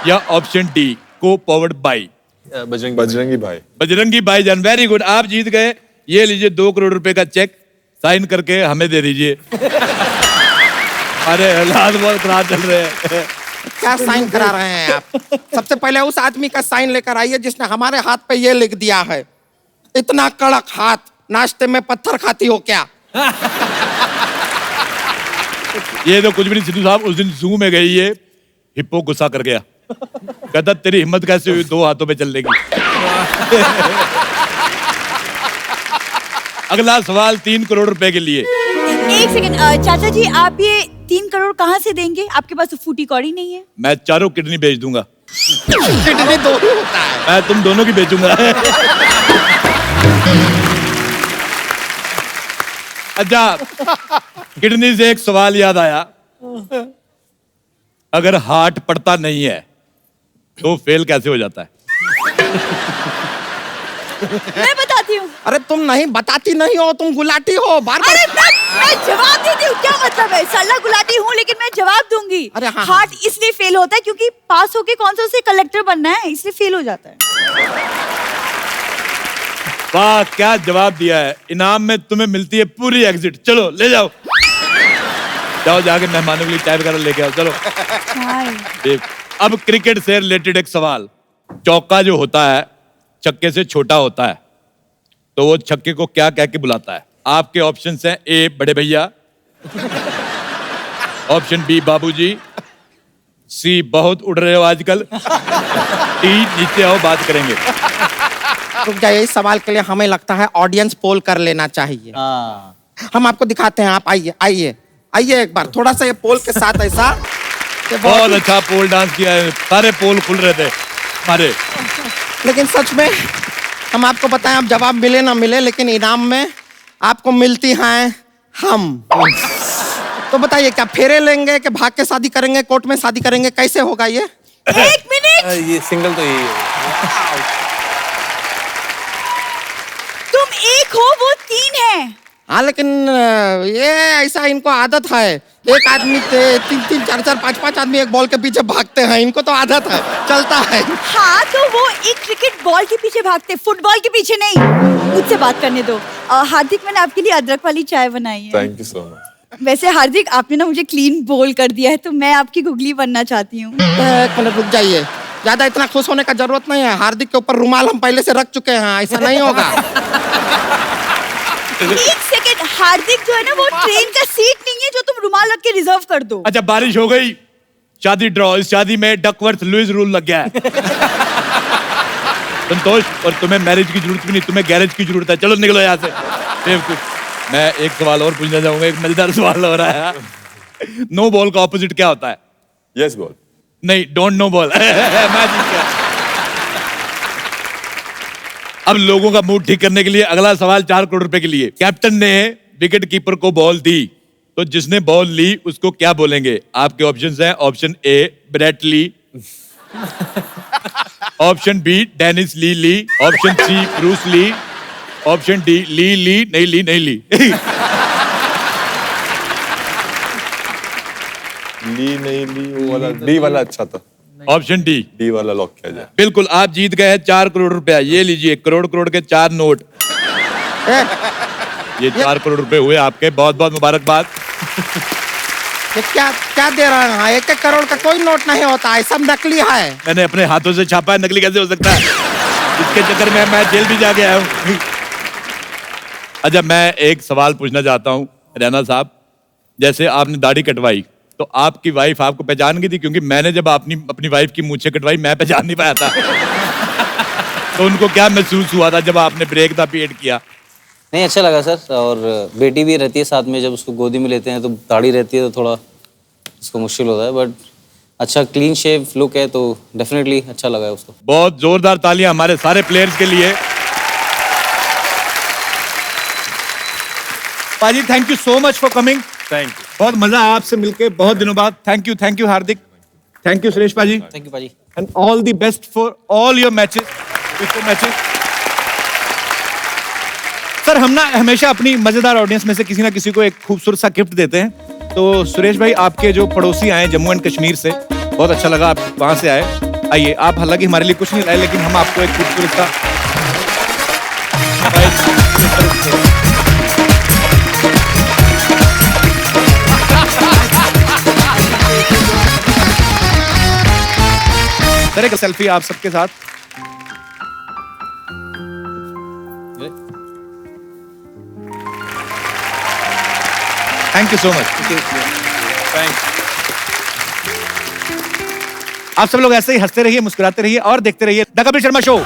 या ऑप्शन डी, को पावर्ड बाई। बजरंगी भाई। बजरंगी भाईजान, वेरी गुड, आप जीत गए। ये लीजिए 2 करोड़ रुपए का चेक, साइन करके हमें दे दीजिए। अरे हालात बहुत खराब चल रहे हैं। क्या साइन करा रहे हैं आप? सबसे पहले उस आदमी का साइन लेकर आइए जिसने हमारे हाथ पे ये लिख दिया है। इतना कड़क हाथ, नाश्ते में पत्थर खाती हो क्या? ये तो कुछ भी नहीं सिद्धू साहब। उस दिन जू में गई, ये हिप्पो गुस्सा कर गया। कहता तेरी हिम्मत कैसे हुई 2 हाथों पे चलने की। अगला सवाल 3 करोड़ रुपए के लिए। एक सेकंड, चाचा जी आप ये 3 करोड़ कहाँ से देंगे? आपके पास तो फूटी कौड़ी नहीं है। मैं चारों किडनी बेच दूंगा। किडनी 2 होता है। मैं तुम दोनों की बेचूंगा। अच्छा, किडनी से एक सवाल याद आया। अगर हार्ट पड़ता नहीं है तो फेल कैसे हो जाता है? मैं बताती हूँ। अरे तुम नहीं बताती नहीं हो, तुम गुलाटी हो। बार बार अरे मैं जवाब देती हूँ, क्या मतलब है? सल्ला गुलाटी हूँ लेकिन मैं जवाब दूंगी। अरे हाँ, हार्ट इसलिए फेल होता है क्योंकि पास होके कौन सा उसे कलेक्टर बनना है, इसलिए फेल हो जाता है। वाह, क्या जवाब दिया है। इनाम में तुम्हें मिलती है पूरी एग्जिट। चलो ले जाओ, जाओ जाके मेहमानों के लिए चाय वगैरह लेके आओ। चलो। देख, अब क्रिकेट से रिलेटेड एक सवाल। चौका जो होता है छक्के से छोटा होता है, तो वो छक्के को क्या कह के बुलाता है? आपके ऑप्शंस हैं, ए बड़े भैया, ऑप्शन बी बाबूजी, सी बहुत उड़ रहे हो आजकल, डी नीचे आओ बात करेंगे। तो क्या इस सवाल के लिए हमें लगता है ऑडियंस पोल कर लेना चाहिए। हम आपको दिखाते हैं, आप आइए आइए आइए एक बार, थोड़ा सा ये पोल के साथ ऐसा। बहुत अच्छा पोल डांस किया है, सारे पोल खुल रहे थे हमारे। लेकिन सच में हम आपको बताएं, अब जवाब मिले ना मिले, लेकिन इनाम में आपको मिलती हैं हम। तो बताइए, क्या फेरे लेंगे कि भाग के शादी करेंगे, कोर्ट में शादी करेंगे, कैसे होगा ये? 1 मिनट, ये सिंगल तो यही है। तुम 1 हो, वो 3 है। हाँ लेकिन ये ऐसा इनको आदत है, एक आदमी 3-3, 4-4, 5-5 आदमी एक बॉल के पीछे भागते हैं, इनको तो आदत है, चलता है। हाँ तो वो एक क्रिकेट बॉल के पीछे भागते, फुटबॉल के पीछे नहीं। मुझसे बात करने दो। हार्दिक, मैंने आपके लिए अदरक वाली चाय बनाई है। Thank you so much. वैसे हार्दिक, आपने ना मुझे क्लीन बोल कर दिया है, तो मैं आपकी गुगली बनना चाहती हूँ। एक मिनट रुक जाइए, ज्यादा इतना खुश होने का जरूरत नहीं है। हार्दिक के ऊपर रुमाल हम पहले से रख चुके हैं, ऐसा नहीं होगा। 1 सेकंड, हार्दिक जो है ना, वो ट्रेन का सीट नहीं है जो तुम रुमाल रख के रिजर्व कर दो। अच्छा, बारिश हो गई, शादी ड्रॉ। इस शादी में डकवर्थ लुईस रूल लग गया है। संतोष, और तुम्हें मैरिज की जरूरत भी नहीं, तुम्हें गैरेज की जरूरत है। चलो निकलो यहाँ से। बेवकूफ। मैं एक सवाल और पूछना चाहूंगा, एक मजेदार सवाल हो रहा है। नो बॉल का ऑपोजिट क्या होता है? Yes ball. नहीं, डोंट नो बॉल। मैं जीत गया। अब लोगों का मूड ठीक करने के लिए अगला सवाल 4 करोड़ रुपए के लिए। कैप्टन ने विकेट कीपर को बॉल दी, तो जिसने बॉल ली उसको क्या बोलेंगे? आपके ऑप्शंस हैं, option A Brett Lee, option B Dennis Lee Lee, option C Bruce Lee, option D Lee Lee नहीं ली नहीं ली। ली नहीं ली, वो वाला डी वाला अच्छा था। ऑप्शन डी वाला लॉक किया जाए। बिल्कुल, आप जीत गए हैं 4 करोड़ रुपया। ये लीजिए, करोड़ करोड़ के 4 नोट। ये 4 करोड़ रुपए हुए आपके, बहुत बहुत मुबारकबाद। ये क्या क्या दे रहा है? 1-1 करोड़ का कोई नोट नहीं होता है, सब नकली है। मैंने अपने हाथों से छापा है, नकली कैसे हो सकता है? इसके चक्कर में मैं जेल भी जाके आया हूँ। अच्छा, मैं एक सवाल पूछना चाहता हूँ रैना साहब, जैसे आपने दाढ़ी कटवाई तो आपकी वाइफ आपको पहचान गई थी? क्योंकि मैंने जब अपनी वाइफ की मूंछें कटवाई मैं पहचान नहीं पाया था। तो उनको क्या महसूस हुआ था जब आपने ब्रेक द पीरियड किया? नहीं, अच्छा लगा सर। और बेटी भी रहती है साथ में, जब उसको गोदी में लेते हैं तो दाढ़ी रहती है तो थोड़ा उसको मुश्किल होता है, बट अच्छा क्लीन शेव लुक है तो डेफिनेटली अच्छा लगा है उसको। बहुत जोरदार तालियां हमारे सारे प्लेयर्स के लिए। पाजी, thank you so much for coming. Thank you. बहुत मजा आया आपसे मिलके, बहुत दिनों बाद। Thank you Hardik. Thank you Suresh पाजी। थैंक यू पाजी। And all the best for all your matches. Sir, हम ना हमेशा अपनी मजेदार ऑडियंस में से किसी ना किसी को एक खूबसूरत सा गिफ्ट देते हैं। तो सुरेश भाई, आपके जो पड़ोसी आए जम्मू एंड कश्मीर से, बहुत अच्छा लगा आप वहां से आए। आइए, आप हालांकि हमारे लिए कुछ नहीं लाए, लेकिन हम आपको एक खूबसूरत सा सर एक सेल्फी आप सबके साथ। Thank you so much. आप सब लोग ऐसे ही हंसते रहिए, मुस्कुराते रहिए और देखते रहिए द कपिल शर्मा शो।